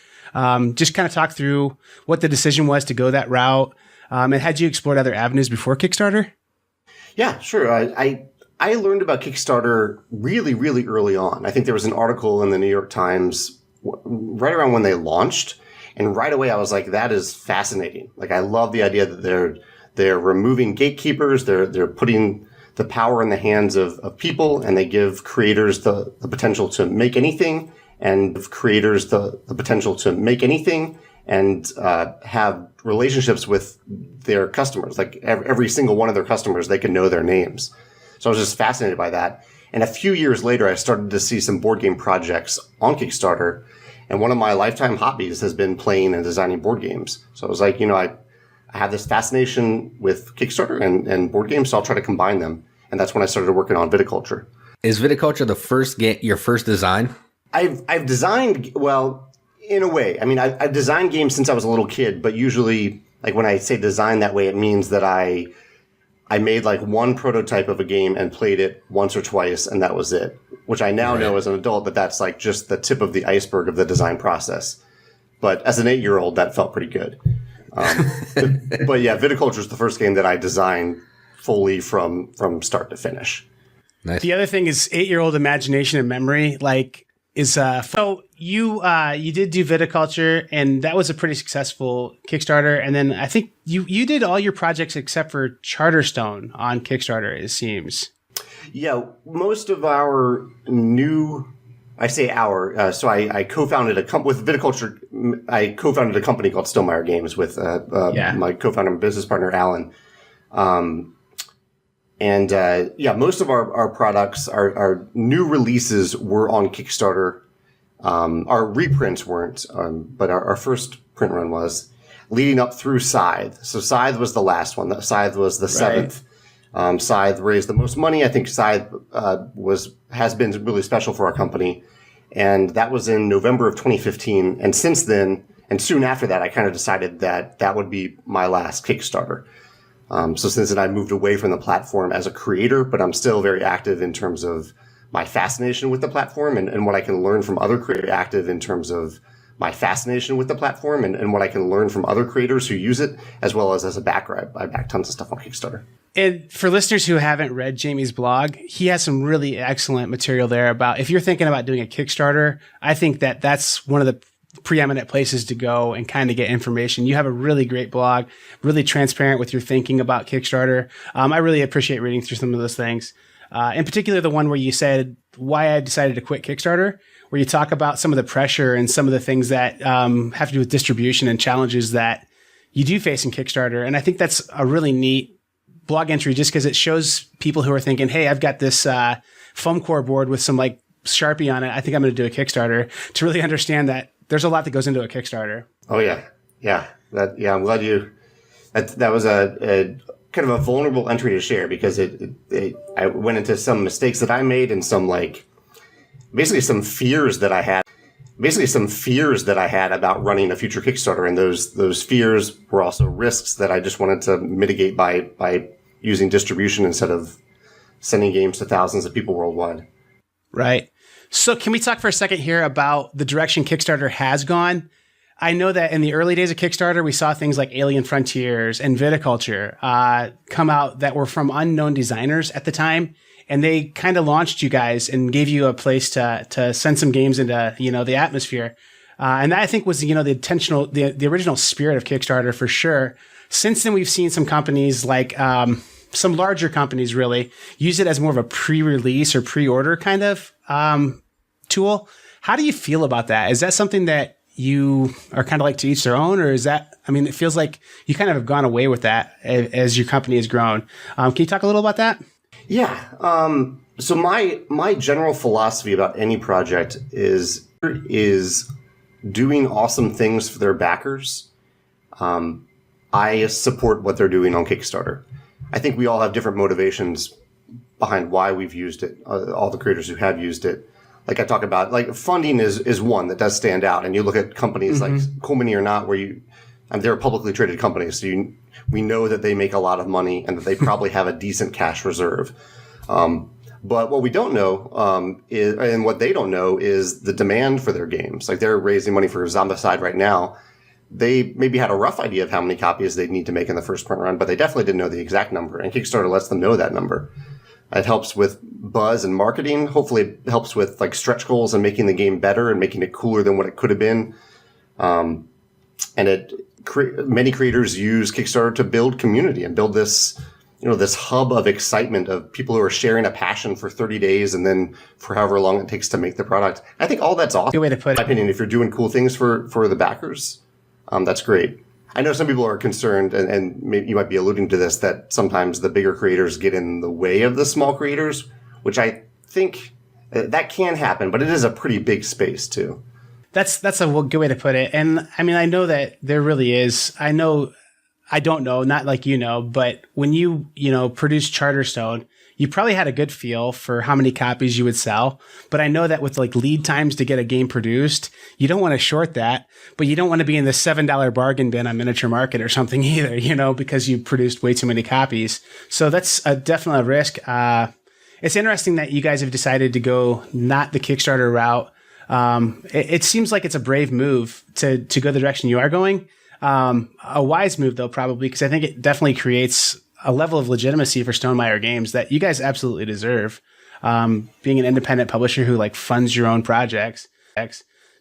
Speaker 1: Just kind of talk through what the decision was to go that route. And had you explored other avenues before Kickstarter?
Speaker 3: Yeah, sure. I learned about Kickstarter really, really early on. I think there was an article in the New York Times right around when they launched. And right away I was like, that is fascinating. Like, I love the idea that they're removing gatekeepers. They're putting the power in the hands of people, and they give creators the potential to make anything, and have relationships with their customers. Like every single one of their customers, they can know their names. So I was just fascinated by that. And a few years later, I started to see some board game projects on Kickstarter. And one of my lifetime hobbies has been playing and designing board games. So I was like, I have this fascination with Kickstarter and board games, so I'll try to combine them. And that's when I started working on Viticulture.
Speaker 2: Is Viticulture the first game, your first design?
Speaker 3: I've designed, well, in a way. I mean, I've designed games since I was a little kid, but usually, like, when I say design that way, it means that I made like one prototype of a game and played it once or twice, and that was it. Which I now know as an adult that's like just the tip of the iceberg of the design process. But as an 8-year-old, that felt pretty good. But yeah, Viticulture is the first game that I designed fully from start to finish.
Speaker 2: Nice.
Speaker 1: The other thing is 8-year-old imagination and memory. So you did do Viticulture, and that was a pretty successful Kickstarter. And then I think you did all your projects except for Charterstone on Kickstarter, it seems.
Speaker 3: Yeah, most of our new, I say our, so I co-founded with Viticulture. I co-founded a company called Stegmaier Games with my co-founder and business partner Alan. Most of our products, our new releases were on Kickstarter. Our reprints weren't, but our first print run was leading up through Scythe. So Scythe was the last one. Scythe was the seventh. Scythe raised the most money. I think Scythe has been really special for our company. And that was in November of 2015. And since then, and soon after that, I kind of decided that would be my last Kickstarter. So since then, I moved away from the platform as a creator, but I'm still very active in terms of my fascination with the platform and what I can learn from other creators. Active in terms of my fascination with the platform and what I can learn from other creators who use it, as well as a backer. I back tons of stuff on Kickstarter.
Speaker 1: And for listeners who haven't read Jamey's blog, he has some really excellent material there about if you're thinking about doing a Kickstarter. I think that's one of the preeminent places to go and kind of get information. You have a really great blog, really transparent with your thinking about Kickstarter. I really appreciate reading through some of those things. In particular, the one where you said why I decided to quit Kickstarter, where you talk about some of the pressure and some of the things that have to do with distribution and challenges that you do face in Kickstarter. And I think that's a really neat blog entry just because it shows people who are thinking, hey, I've got this foam core board with some like Sharpie on it. I think I'm going to do a Kickstarter, to really understand that there's a lot that goes into a Kickstarter.
Speaker 3: Oh yeah. Yeah. I'm glad that was a kind of a vulnerable entry to share because I went into some mistakes that I made and some basically some fears that I had about running a future Kickstarter. And those fears were also risks that I just wanted to mitigate by using distribution instead of sending games to thousands of people worldwide.
Speaker 1: Right. So can we talk for a second here about the direction Kickstarter has gone? I know that in the early days of Kickstarter, we saw things like Alien Frontiers and Viticulture come out that were from unknown designers at the time. And they kind of launched you guys and gave you a place to send some games into, the atmosphere. And that I think was, the original spirit of Kickstarter for sure. Since then, we've seen some companies like, some larger companies really use it as more of a pre-release or pre-order kind of, tool. How do you feel about that? Is that something that you are kind of like to each their own, or is that, it feels like you kind of have gone away with that as your company has grown. Can you talk a little about that?
Speaker 3: Yeah. So my general philosophy about any project is doing awesome things for their backers. I support what they're doing on Kickstarter. I think we all have different motivations behind why we've used it. All the creators who have used it. Like I talk about, like funding is one that does stand out. And you look at companies like Coolmini or not, where they're publicly traded companies. So we know that they make a lot of money and that they probably have a decent cash reserve. But what we don't know, and what they don't know is the demand for their games. Like they're raising money for Zombicide right now. They maybe had a rough idea of how many copies they'd need to make in the first print run, but they definitely didn't know the exact number. And Kickstarter lets them know that number. It helps with buzz and marketing. Hopefully it helps with like stretch goals and making the game better and making it cooler than what it could have been. And many creators use Kickstarter to build community and build this, this hub of excitement of people who are sharing a passion for 30 days and then for however long it takes to make the product. I think all that's awesome.
Speaker 1: Good way to put it.
Speaker 3: In my opinion, if you're doing cool things for the backers, that's great. I know some people are concerned, and maybe you might be alluding to this, that sometimes the bigger creators get in the way of the small creators, which I think that can happen, but it is a pretty big space too.
Speaker 1: That's a good way to put it. And I know that there really is. I don't know, not like but when you produce Charterstone, you probably had a good feel for how many copies you would sell. But I know that with like lead times to get a game produced, you don't want to short that, but you don't want to be in the $7 bargain bin on Miniature Market or something either, because you produced way too many copies. So that's definitely a risk. It's interesting that you guys have decided to go not the Kickstarter route. It seems like it's a brave move to go the direction you are going. A wise move, though, probably, because I think it definitely creates a level of legitimacy for Stegmaier Games that you guys absolutely deserve. Being an independent publisher who like funds your own projects.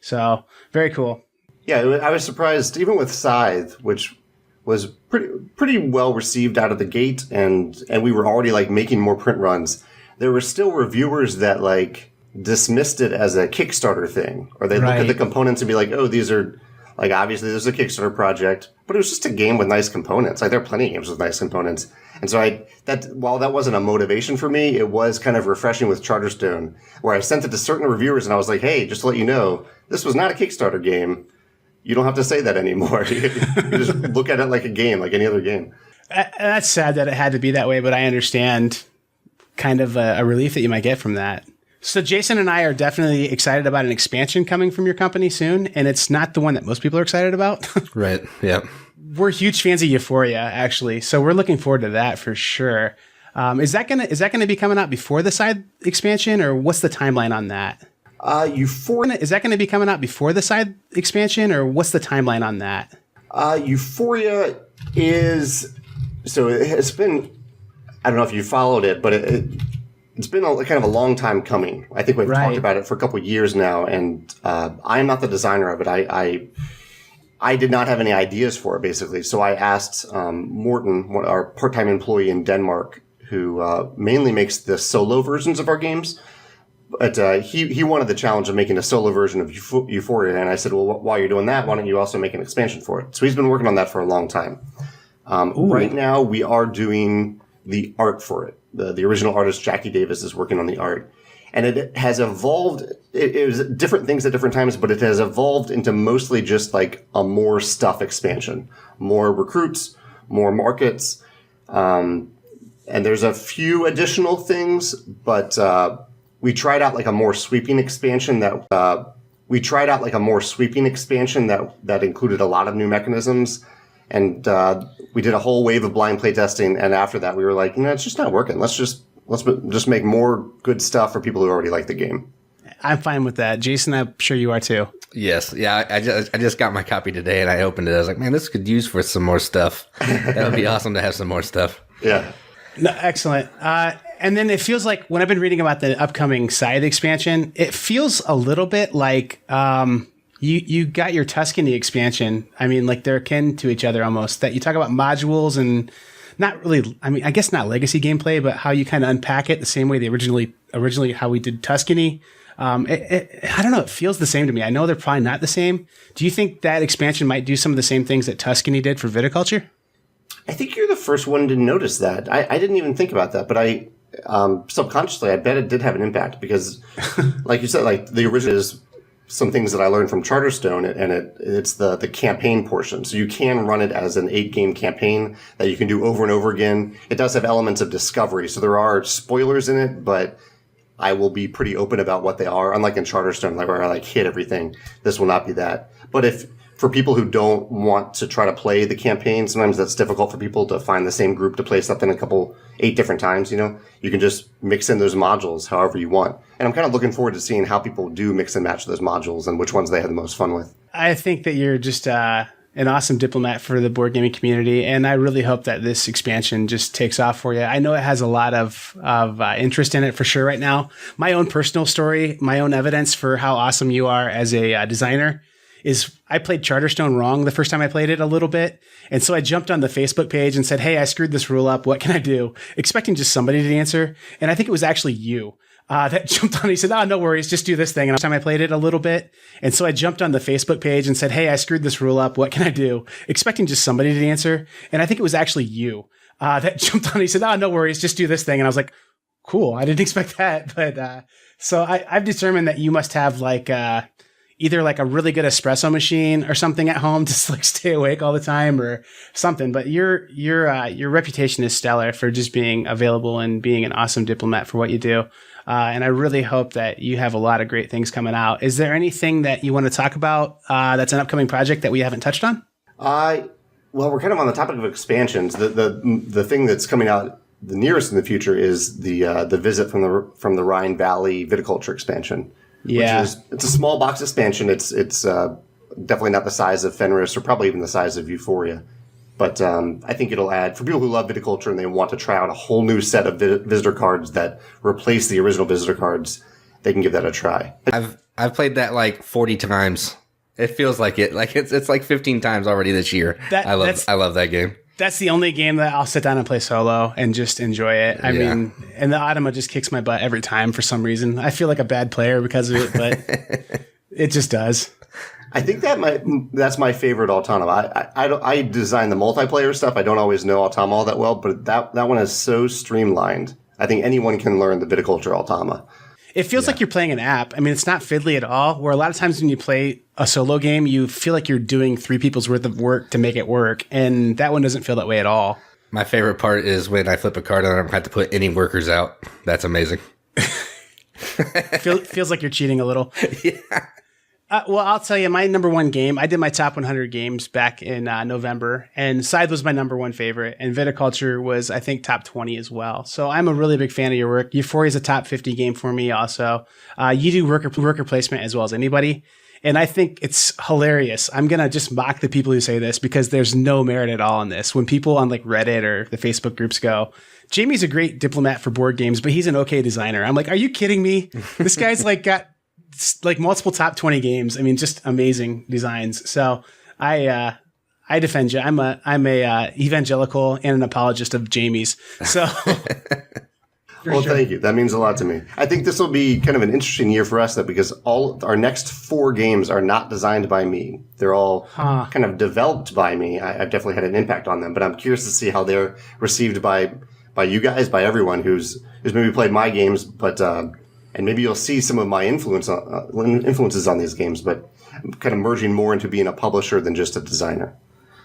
Speaker 1: So very cool.
Speaker 3: Yeah, I was surprised, even with Scythe, which was pretty well received out of the gate, and we were already like making more print runs. There were still reviewers that like dismissed it as a Kickstarter thing, or they look at the components and be like, oh, these are like, obviously there's a Kickstarter project, but it was just a game with nice components. Like there are plenty of games with nice components. And so while that wasn't a motivation for me, it was kind of refreshing with Charterstone, where I sent it to certain reviewers and I was like, hey, just to let you know, this was not a Kickstarter game. You don't have to say that anymore. You just look at it like a game, like any other game.
Speaker 1: That's sad that it had to be that way, but I understand kind of a relief that you might get from that. So Jason and I are definitely excited about an expansion coming from your company soon, and it's not the one that most people are excited about.
Speaker 2: Right, yeah.
Speaker 1: We're huge fans of Euphoria, actually, so we're looking forward to that for sure. Is that gonna be coming out before the side expansion, or what's the timeline on that?
Speaker 3: Euphoria.
Speaker 1: Is that going to be coming out before the side expansion, or what's the timeline on that?
Speaker 3: Euphoria is, so it's been, I don't know if you followed it, but it's been kind of a long time coming. I think we've talked about it for a couple of years now, and I am not the designer of it. I did not have any ideas for it, basically. So I asked Morten, our part-time employee in Denmark, who mainly makes the solo versions of our games. But he wanted the challenge of making a solo version of Euphoria, and I said, well, while you're doing that, why don't you also make an expansion for it? So he's been working on that for a long time. Right now, we are doing the art for it. The original artist, Jackie Davis, is working on the art. And it has evolved. It was different things at different times, but it has evolved into mostly just like a more stuff expansion. More recruits, more markets. And there's a few additional things, but we tried out like a more sweeping expansion that included a lot of new mechanisms. And we did a whole wave of blind playtesting, and after that we were like, it's just not working. Let's just make more good stuff for people who already like the game.
Speaker 1: I'm fine with that. Jason, I'm sure you are too.
Speaker 2: Yes. Yeah, I just got my copy today and I opened it. I was like, man, this could use for some more stuff. That would be awesome to have some more stuff.
Speaker 3: Yeah.
Speaker 1: No, excellent. And then it feels like when I've been reading about the upcoming Scythe expansion, it feels a little bit like you got your Tuscany expansion. I mean, like they're akin to each other almost. That you talk about modules and not really, I mean, I guess not legacy gameplay, but how you kind of unpack it the same way they originally how we did Tuscany. I don't know. It feels the same to me. I know they're probably not the same. Do you think that expansion might do some of the same things that Tuscany did for viticulture?
Speaker 3: I think you're the first one to notice that. I didn't even think about that, but subconsciously, I bet it did have an impact because, like you said, like the original is some things that I learned from Charterstone, and it's the campaign portion. So you can run it as an 8-game campaign that you can do over and over again. It does have elements of discovery, so there are spoilers in it, but I will be pretty open about what they are. Unlike in Charterstone, like where I like hit everything, this will not be that. But for people who don't want to try to play the campaign, sometimes that's difficult for people to find the same group to play something 8 different times, You can just mix in those modules however you want. And I'm kind of looking forward to seeing how people do mix and match those modules and which ones they have the most fun with.
Speaker 1: I think that you're just an awesome diplomat for the board gaming community, and I really hope that this expansion just takes off for you. I know it has a lot of interest in it for sure right now. My own personal story, my own evidence for how awesome you are as a designer is I played Charterstone wrong the first time I played it a little bit. And so I jumped on the Facebook page and said, hey, I screwed this rule up. What can I do? Expecting just somebody to answer. And I think it was actually you that jumped on. He said, oh, no worries. Just do this thing. And the time I played it a little bit. And so I jumped on the Facebook page and said, hey, I screwed this rule up. What can I do? Expecting just somebody to answer. And I think it was actually you that jumped on. He said, oh, no worries. Just do this thing. And I was like, cool. I didn't expect that. But so I've determined that you must have like either like a really good espresso machine or something at home to like stay awake all the time or something. But your reputation is stellar for just being available and being an awesome diplomat for what you do. And I really hope that you have a lot of great things coming out. Is there anything that you want to talk about that's an upcoming project that we haven't touched on?
Speaker 3: Well, we're kind of on the topic of expansions. The thing that's coming out the nearest in the future is the visit from the Rhine Valley viticulture expansion,
Speaker 1: Yeah.
Speaker 3: It's a small box expansion. It's definitely not the size of Fenris or probably even the size of Euphoria. But I think it'll add, for people who love viticulture and they want to try out a whole new set of visitor cards that replace the original visitor cards, they can give that a try.
Speaker 2: I've played that like 40 times. It feels like it. Like it's like 15 times already this year. I love that game.
Speaker 1: That's the only game that I'll sit down and play solo and just enjoy it. I mean, and the Automa just kicks my butt every time for some reason. I feel like a bad player because of it, but it just does.
Speaker 3: I think that's my favorite Automa. I design the multiplayer stuff. I don't always know Automa all that well, but that one is so streamlined. I think anyone can learn the viticulture Automa.
Speaker 1: It feels like you're playing an app. I mean, it's not fiddly at all, where a lot of times when you play a solo game, you feel like you're doing 3 people's worth of work to make it work. And that one doesn't feel that way at all. My
Speaker 2: favorite part is when I flip a card and I don't have to put any workers out. That's amazing.
Speaker 1: Feels like you're cheating a little.
Speaker 2: Yeah.
Speaker 1: Well, I'll tell you, my number one game, I did my top 100 games back in November, and Scythe was my number one favorite, and Viticulture was, I think, top 20 as well. So I'm a really big fan of your work. Euphoria is a top 50 game for me also. You do worker placement as well as anybody, and I think it's hilarious. I'm going to just mock the people who say this because there's no merit at all in this. When people on like Reddit or the Facebook groups go, Jamey's a great diplomat for board games, but he's an okay designer. I'm like, are you kidding me? This guy's like got like multiple top 20 games. I mean, just amazing designs. So I defend you. I'm a evangelical and an apologist of Jamey's. So
Speaker 3: well, thank you. That means a lot to me. I think this will be kind of an interesting year for us because all our next 4 games are not designed by me. They're all kind of developed by me. I've definitely had an impact on them, but I'm curious to see how they're received by you guys, by everyone who's maybe played my games, but and maybe you'll see some of my influences on these games, but I'm kind of merging more into being a publisher than just a designer.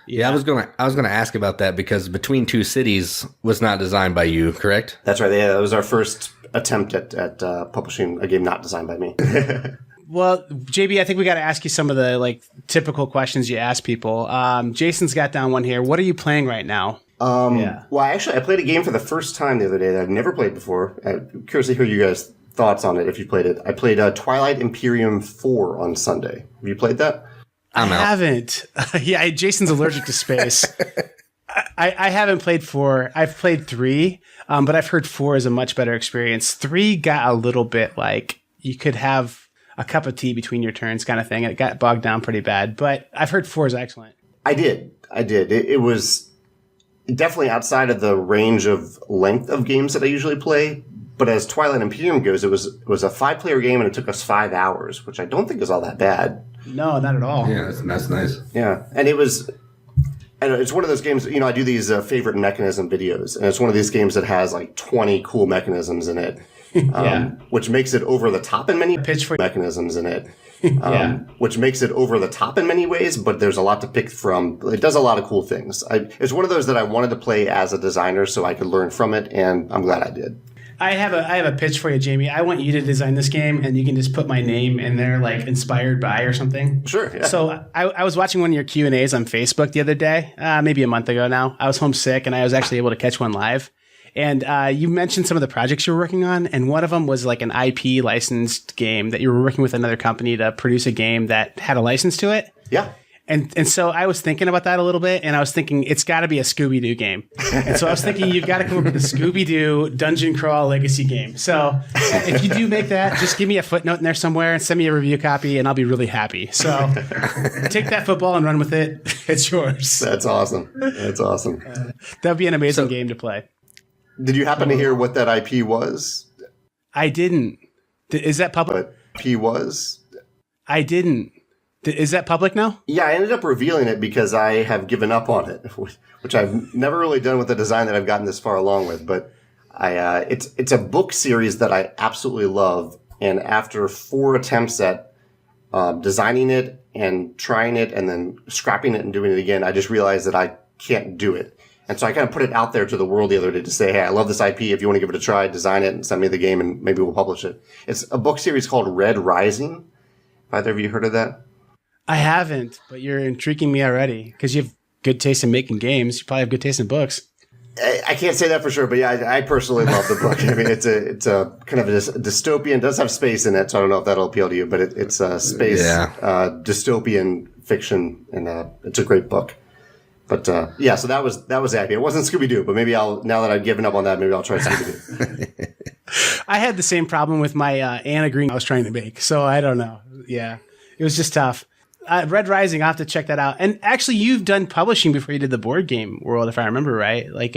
Speaker 2: Yeah, I was gonna ask about that because Between Two Cities was not designed by you, correct?
Speaker 3: That's right. Yeah, that was our first attempt at publishing a game not designed by me.
Speaker 1: Well, JB, I think we got to ask you some of the like typical questions you ask people. Jason's got down one here. What are you playing right now?
Speaker 3: Well, I played a game for the first time the other day that I've never played before. I'm curious to hear you guys' thoughts on it if you played it. I played Twilight Imperium 4 on Sunday. Have you played that?
Speaker 1: I haven't. Yeah, Jason's allergic to space. I haven't played 4. I've played 3, but I've heard 4 is a much better experience. 3 got a little bit like you could have a cup of tea between your turns kind of thing. It got bogged down pretty bad, but I've heard 4 is excellent.
Speaker 3: I did. It was definitely outside of the range of length of games that I usually play. But as Twilight Imperium goes, it was a 5-player game and it took us 5 hours, which I don't think is all that bad.
Speaker 1: No, not at all.
Speaker 2: Yeah, that's nice.
Speaker 3: Yeah, and it's one of those games. I do these favorite mechanism videos, and it's one of these games that has like 20 cool mechanisms in it, which makes it over the top in many mechanisms in it. Which makes it over the top in many ways, but there's a lot to pick from. It does a lot of cool things. It's one of those that I wanted to play as a designer so I could learn from it, and I'm glad I did.
Speaker 1: I have a pitch for you, Jamey. I want you to design this game, and you can just put my name in there, like inspired by or something.
Speaker 3: Sure. Yeah.
Speaker 1: So I was watching one of your Q&As on Facebook the other day, maybe a month ago now. I was homesick, and I was actually able to catch one live. And you mentioned some of the projects you were working on, and one of them was like an IP licensed game that you were working with another company to produce a game that had a license to it.
Speaker 3: Yeah.
Speaker 1: And so I was thinking about that a little bit, and I was thinking it's got to be a Scooby-Doo game. And so I was thinking you've got to come up with a Scooby-Doo Dungeon Crawl Legacy game. So if you do make that, just give me a footnote in there somewhere and send me a review copy, and I'll be really happy. So take that football and run with it. It's yours.
Speaker 3: That's awesome.
Speaker 1: That'd be an amazing game to play.
Speaker 3: Did you happen to hear what that IP was?
Speaker 1: I didn't. Is that public?
Speaker 3: What IP was?
Speaker 1: I didn't. Is that public now?
Speaker 3: Yeah, I ended up revealing it because I have given up on it, which I've never really done with the design that I've gotten this far along with. But it's a book series that I absolutely love. And after 4 attempts at designing it and trying it and then scrapping it and doing it again, I just realized that I can't do it. And so I kind of put it out there to the world the other day to say, hey, I love this IP. If you want to give it a try, design it and send me the game and maybe we'll publish it. It's a book series called Red Rising. Have either of you heard of that?
Speaker 1: I haven't, but you're intriguing me already because you have good taste in making games. You probably have good taste in books.
Speaker 3: I can't say that for sure, but yeah, I personally love the book. I mean, it's a kind of a dystopian. It does have space in it, so I don't know if that'll appeal to you, but it's a space dystopian fiction, and it's a great book. But yeah, so that was happy. It wasn't Scooby Doo, but maybe now that I've given up on that, maybe I'll try Scooby Doo.
Speaker 1: I had the same problem with my Anna Green I was trying to make, so I don't know. Yeah, it was just tough. Red Rising, I'll have to check that out. And actually, you've done publishing before you did the board game world, if I remember right. Like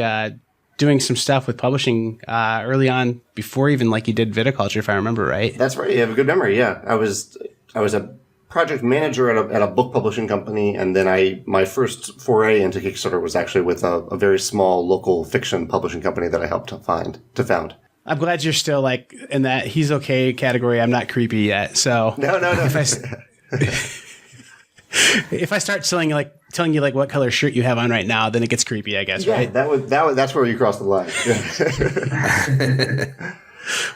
Speaker 1: doing some stuff with publishing early on, before even like you did viticulture, if I remember right.
Speaker 3: That's right. You have a good memory. Yeah, I was a project manager at a book publishing company, and then my first foray into Kickstarter was actually with a very small local fiction publishing company that I helped to found.
Speaker 1: I'm glad you're still like in that he's okay category. I'm not creepy yet, so
Speaker 3: no.
Speaker 1: If I start telling you like what color shirt you have on right now, then it gets creepy, I guess,
Speaker 3: yeah,
Speaker 1: right?
Speaker 3: That's where you cross the line.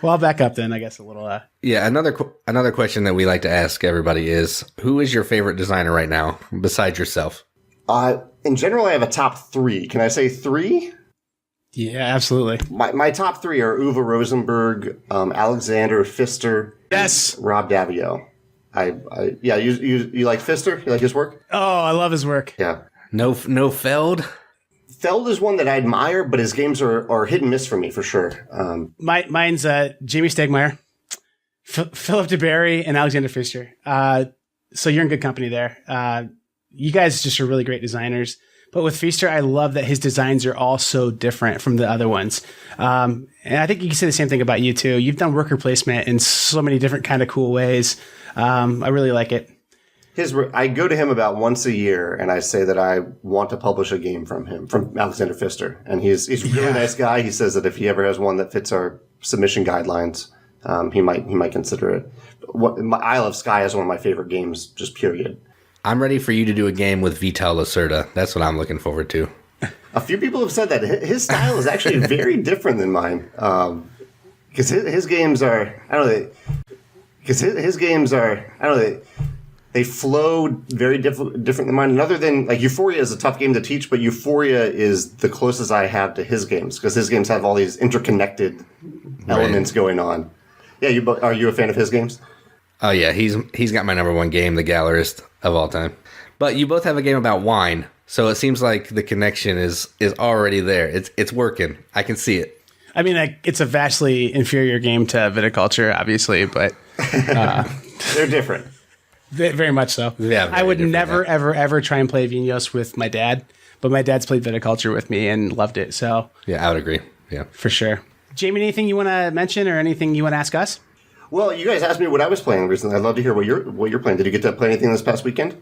Speaker 1: Well, I'll back up then, I guess, a little.
Speaker 2: Yeah, another question that we like to ask everybody is, who is your favorite designer right now, besides yourself?
Speaker 3: In general, I have a top 3. Can I say 3?
Speaker 1: Yeah, absolutely.
Speaker 3: My top 3 are Uwe Rosenberg, Alexander Pfister,
Speaker 1: yes,
Speaker 3: Rob Davio. You like Pfister? You like his work?
Speaker 1: Oh, I love his work.
Speaker 3: Yeah.
Speaker 2: No Feld?
Speaker 3: Feld is one that I admire, but his games are hit and miss for me, for sure.
Speaker 1: Mine's Jamey Stegmaier, Philip DeBerry, and Alexander Pfister. So you're in good company there. You guys just are really great designers. But with Pfister, I love that his designs are all so different from the other ones. And I think you can say the same thing about you, too. You've done worker placement in so many different kind of cool ways. I really like it.
Speaker 3: I go to him about once a year, and I say that I want to publish a game from Alexander Pfister. And he's a really nice guy. He says that if he ever has one that fits our submission guidelines, he might consider it. Isle of Skye is one of my favorite games, just period.
Speaker 2: I'm ready for you to do a game with Vital Lacerda. That's what I'm looking forward to.
Speaker 3: A few people have said that his style is actually very different than mine. Because his games are, I don't know, they flow very different than mine. And other than, like, Euphoria is a tough game to teach, but Euphoria is the closest I have to his games, because his games have all these interconnected elements going on. Yeah, are you a fan of his games?
Speaker 2: Oh yeah, he's got my number 1 game, The Gallerist of all time. But you both have a game about wine, so it seems like the connection is already there. It's working. I can see it.
Speaker 1: I mean, it's a vastly inferior game to viticulture, obviously, but
Speaker 3: they're different.
Speaker 1: Very much so.
Speaker 2: Yeah,
Speaker 1: I would never, ever try and play Vinhos with my dad, but my dad's played viticulture with me and loved it. So
Speaker 2: yeah, I would agree. Yeah,
Speaker 1: for sure. Jamey, anything you want to mention or anything you want to ask us?
Speaker 3: Well, you guys asked me what I was playing recently. I'd love to hear what you're playing. Did you get to play anything this past weekend?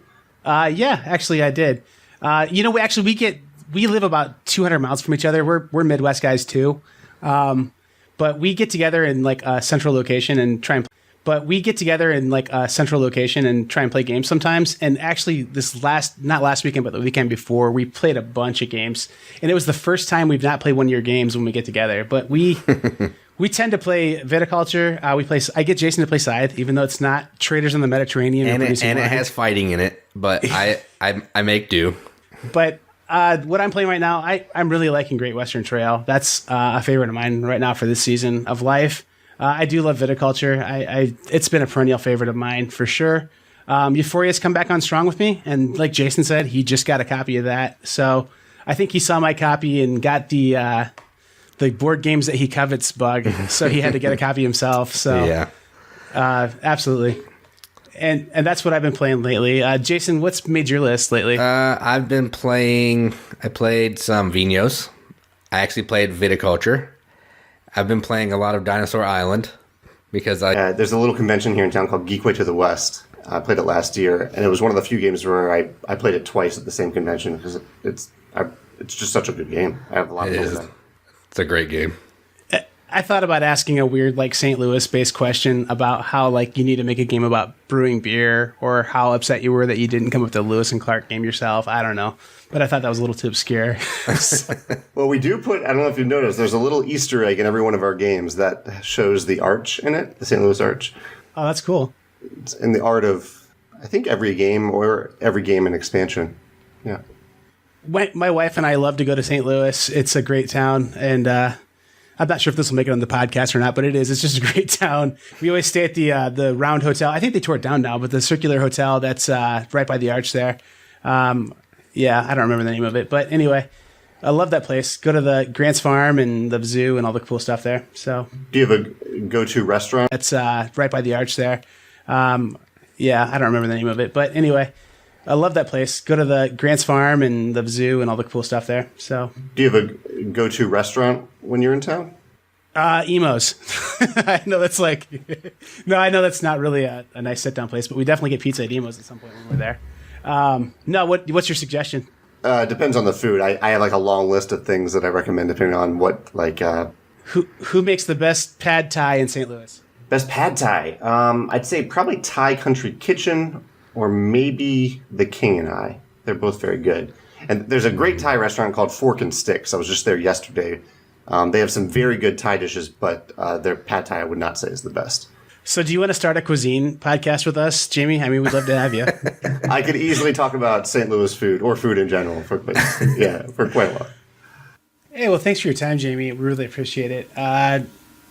Speaker 1: Yeah, actually I did. We live about 200 miles from each other. We're Midwest guys too. But we get together in like a central location and try and play games sometimes. And actually not last weekend, but the weekend before, we played a bunch of games. And it was the first time we've not played one-year games when we get together. But we tend to play viticulture. I get Jason to play Scythe, even though it's not Traders in the Mediterranean.
Speaker 2: And it has fighting in it, but I make do.
Speaker 1: But what I'm playing right now, I'm really liking Great Western Trail. That's a favorite of mine right now for this season of life. I do love viticulture. It's been a perennial favorite of mine for sure. Euphoria's come back on strong with me, and like Jason said, he just got a copy of that. So I think he saw my copy and got the board games that he covets bug, so he had to get a copy himself. So
Speaker 2: yeah,
Speaker 1: absolutely. And that's what I've been playing lately. Jason, what's made your list lately?
Speaker 2: I played some Vinhos. I actually played Viticulture. I've been playing a lot of Dinosaur Island because
Speaker 3: there's a little convention here in town called Geekway to the West. I played it last year, and it was one of the few games where I played it twice at the same convention because it's just such a good game. I have a lot of fun with it.
Speaker 2: It's a great game.
Speaker 1: I thought about asking a weird like St. Louis-based question about how like you need to make a game about brewing beer, or how upset you were that you didn't come up with the Lewis and Clark game yourself. I don't know, but I thought that was a little too obscure.
Speaker 3: Well, we do I don't know if you've noticed, there's a little Easter egg in every one of our games that shows the arch in it, the St. Louis Arch.
Speaker 1: Oh, that's cool.
Speaker 3: It's in the art of, I think, every game or every game in expansion. Yeah.
Speaker 1: My wife and I love to go to St. Louis. It's a great town, and I'm not sure if this will make it on the podcast or not, but it is. It's just a great town. We always stay at the Round Hotel. I think they tore it down now, but the circular hotel that's right by the arch there. Yeah, I don't remember the name of it, but anyway, I love that place. Go to the Grant's Farm and the zoo and all the cool stuff there. So,
Speaker 3: do you have a go-to restaurant?
Speaker 1: That's right by the arch there. Yeah, I don't remember the name of it, but anyway, I love that place. Go to the Grant's Farm and the zoo and all the cool stuff there. So,
Speaker 3: do you have a go-to restaurant when you're in town?
Speaker 1: Emo's. I know that's like, no, I know that's not really a nice sit-down place, but we definitely get pizza at Emo's at some point when we're there. No, what's your suggestion?
Speaker 3: Depends on the food. I have like a long list of things that I recommend depending on what like.
Speaker 1: Who makes the best pad thai in St. Louis?
Speaker 3: Best pad thai. I'd say probably Thai Country Kitchen or maybe The King and I. They're both very good. And there's a great Thai restaurant called Fork and Sticks. I was just there yesterday. They have some very good Thai dishes, but their pad thai I would not say is the best.
Speaker 1: So do you want to start a cuisine podcast with us, Jamey? I mean, we'd love to have you.
Speaker 3: I could easily talk about St. Louis food or food in general for quite a while.
Speaker 1: Hey, well, thanks for your time, Jamey. We really appreciate it.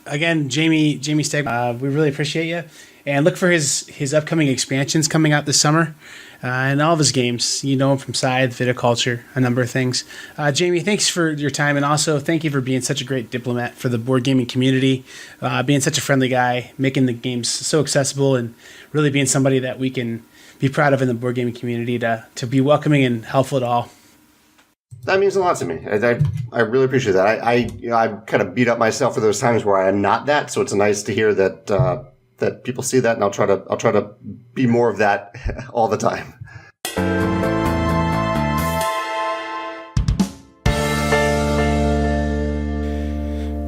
Speaker 1: Again, Jamey Stegmaier, we really appreciate you. And look for his upcoming expansions coming out this summer. And all of his games. You know him from Scythe, Viticulture, a number of things. Jamey, thanks for your time, and also thank you for being such a great diplomat for the board gaming community, being such a friendly guy, making the games so accessible, and really being somebody that we can be proud of in the board gaming community to be welcoming and helpful to all.
Speaker 3: That means a lot to me. I really appreciate that. I kind of beat up myself for those times where I am not that, so it's nice to hear that that people see that, and I'll try to be more of that all the time.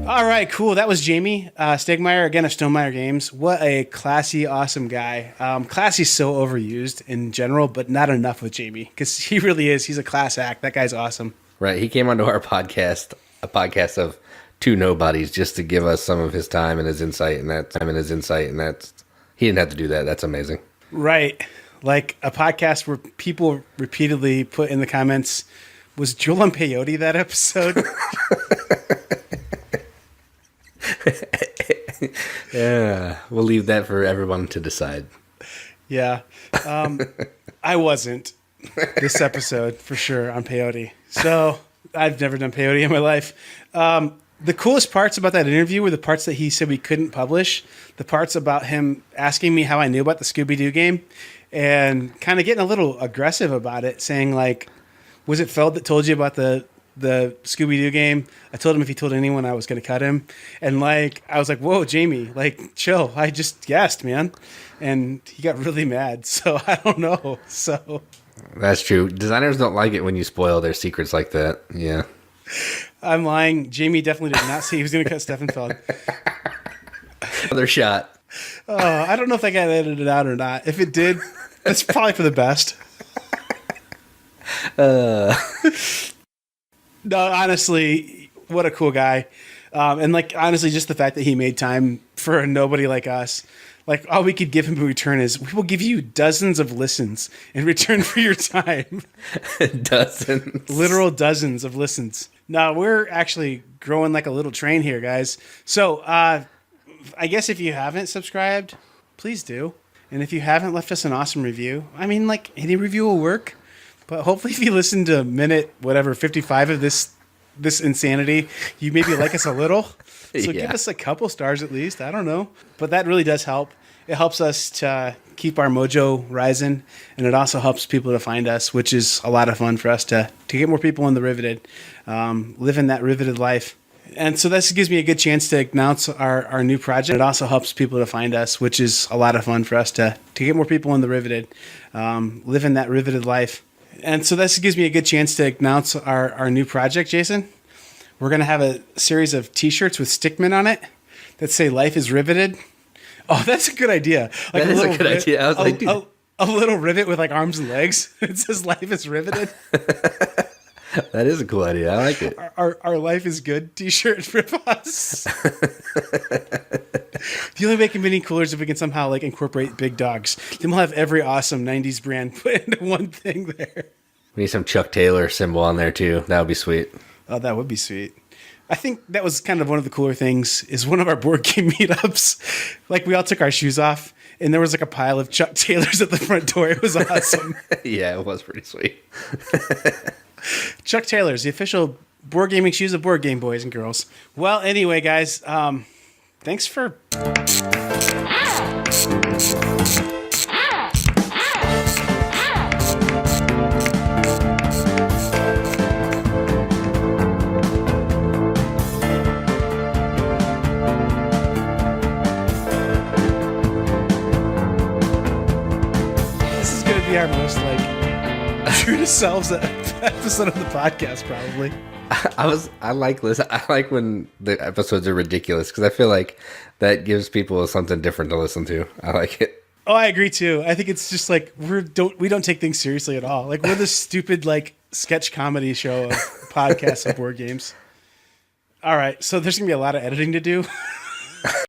Speaker 1: All right, cool. That was Jamey Stegmaier, again of Stonemaier Games. What a classy, awesome guy. Classy's so overused in general, but not enough with Jamey, because he really is. He's a class act. That guy's awesome.
Speaker 2: Right. He came onto our podcast, a podcast of two nobodies, just to give us some of his time and his insight, and that's he didn't have to do that. That's amazing.
Speaker 1: Right. Like a podcast where people repeatedly put in the comments, was Joel and Peyote that episode?
Speaker 2: Yeah, we'll leave that for everyone to decide.
Speaker 1: Yeah. I wasn't this episode for sure on peyote. So I've never done peyote in my life. The coolest parts about that interview were the parts that he said we couldn't publish, the parts about him asking me how I knew about the Scooby-Doo game and kind of getting a little aggressive about it, saying like, was it Feld that told you about the Scooby-Doo game? I told him if he told anyone I was going to cut him. And like, I was like, whoa, Jamey, like chill. I just guessed, man. And he got really mad. So I don't know. So
Speaker 2: that's true. Designers don't like it when you spoil their secrets like that. Yeah.
Speaker 1: I'm lying. Jamey definitely did not see he was going to cut Stefan Feld.
Speaker 2: Another shot.
Speaker 1: Oh, I don't know if that got edited out or not. If it did, that's probably for the best. No, honestly, what a cool guy. And like, honestly, just the fact that he made time for a nobody like us. Like, all we could give him in return is we will give you dozens of listens in return for your time.
Speaker 2: Dozens.
Speaker 1: Literal dozens of listens. No, we're actually growing like a little train here, guys. So I guess if you haven't subscribed, please do. And if you haven't left us an awesome review, I mean, like, any review will work. But hopefully if you listen to minute, 55 of this insanity, you maybe like us a little. So give us a couple stars at least. I don't know. But that really does help. It helps us to keep our mojo rising. And it also helps people to find us, which is a lot of fun for us to get more people in the Riveted, living that Riveted life. And so this gives me a good chance to announce our new project. It also helps people to find us, which is a lot of fun for us to get more people in the Riveted, living that Riveted life. And so this gives me a good chance to announce our new project, Jason. We're going to have a series of T-shirts with stickmen on it that say "Life is Riveted." Oh, that's a good idea. Like
Speaker 2: that is a good idea. I was like, dude.
Speaker 1: A little rivet with like arms and legs. It says "Life is Riveted."
Speaker 2: That is a cool idea. I like it.
Speaker 1: Our Life is Good T-shirt for us. The only way it can be any cooler is if we can somehow like incorporate big dogs. Then we'll have every awesome 90s brand put into one thing there.
Speaker 2: We need some Chuck Taylor symbol on there too. That would be sweet.
Speaker 1: Oh, that would be sweet. I think that was kind of one of the cooler things is one of our board game meetups. Like we all took our shoes off and there was like a pile of Chuck Taylors at the front door. It was awesome.
Speaker 2: Yeah, it was pretty sweet.
Speaker 1: Chuck Taylors, the official board gaming shoes of board game boys and girls. Well, anyway, guys, thanks for... Be our most like true to selves episode of the podcast, probably.
Speaker 2: I like when the episodes are ridiculous because I feel like that gives people something different to listen to. I like it.
Speaker 1: Oh, I agree too. I think it's just like we don't take things seriously at all. Like we're this stupid like sketch comedy show of podcasts of board games. All right, so there's gonna be a lot of editing to do.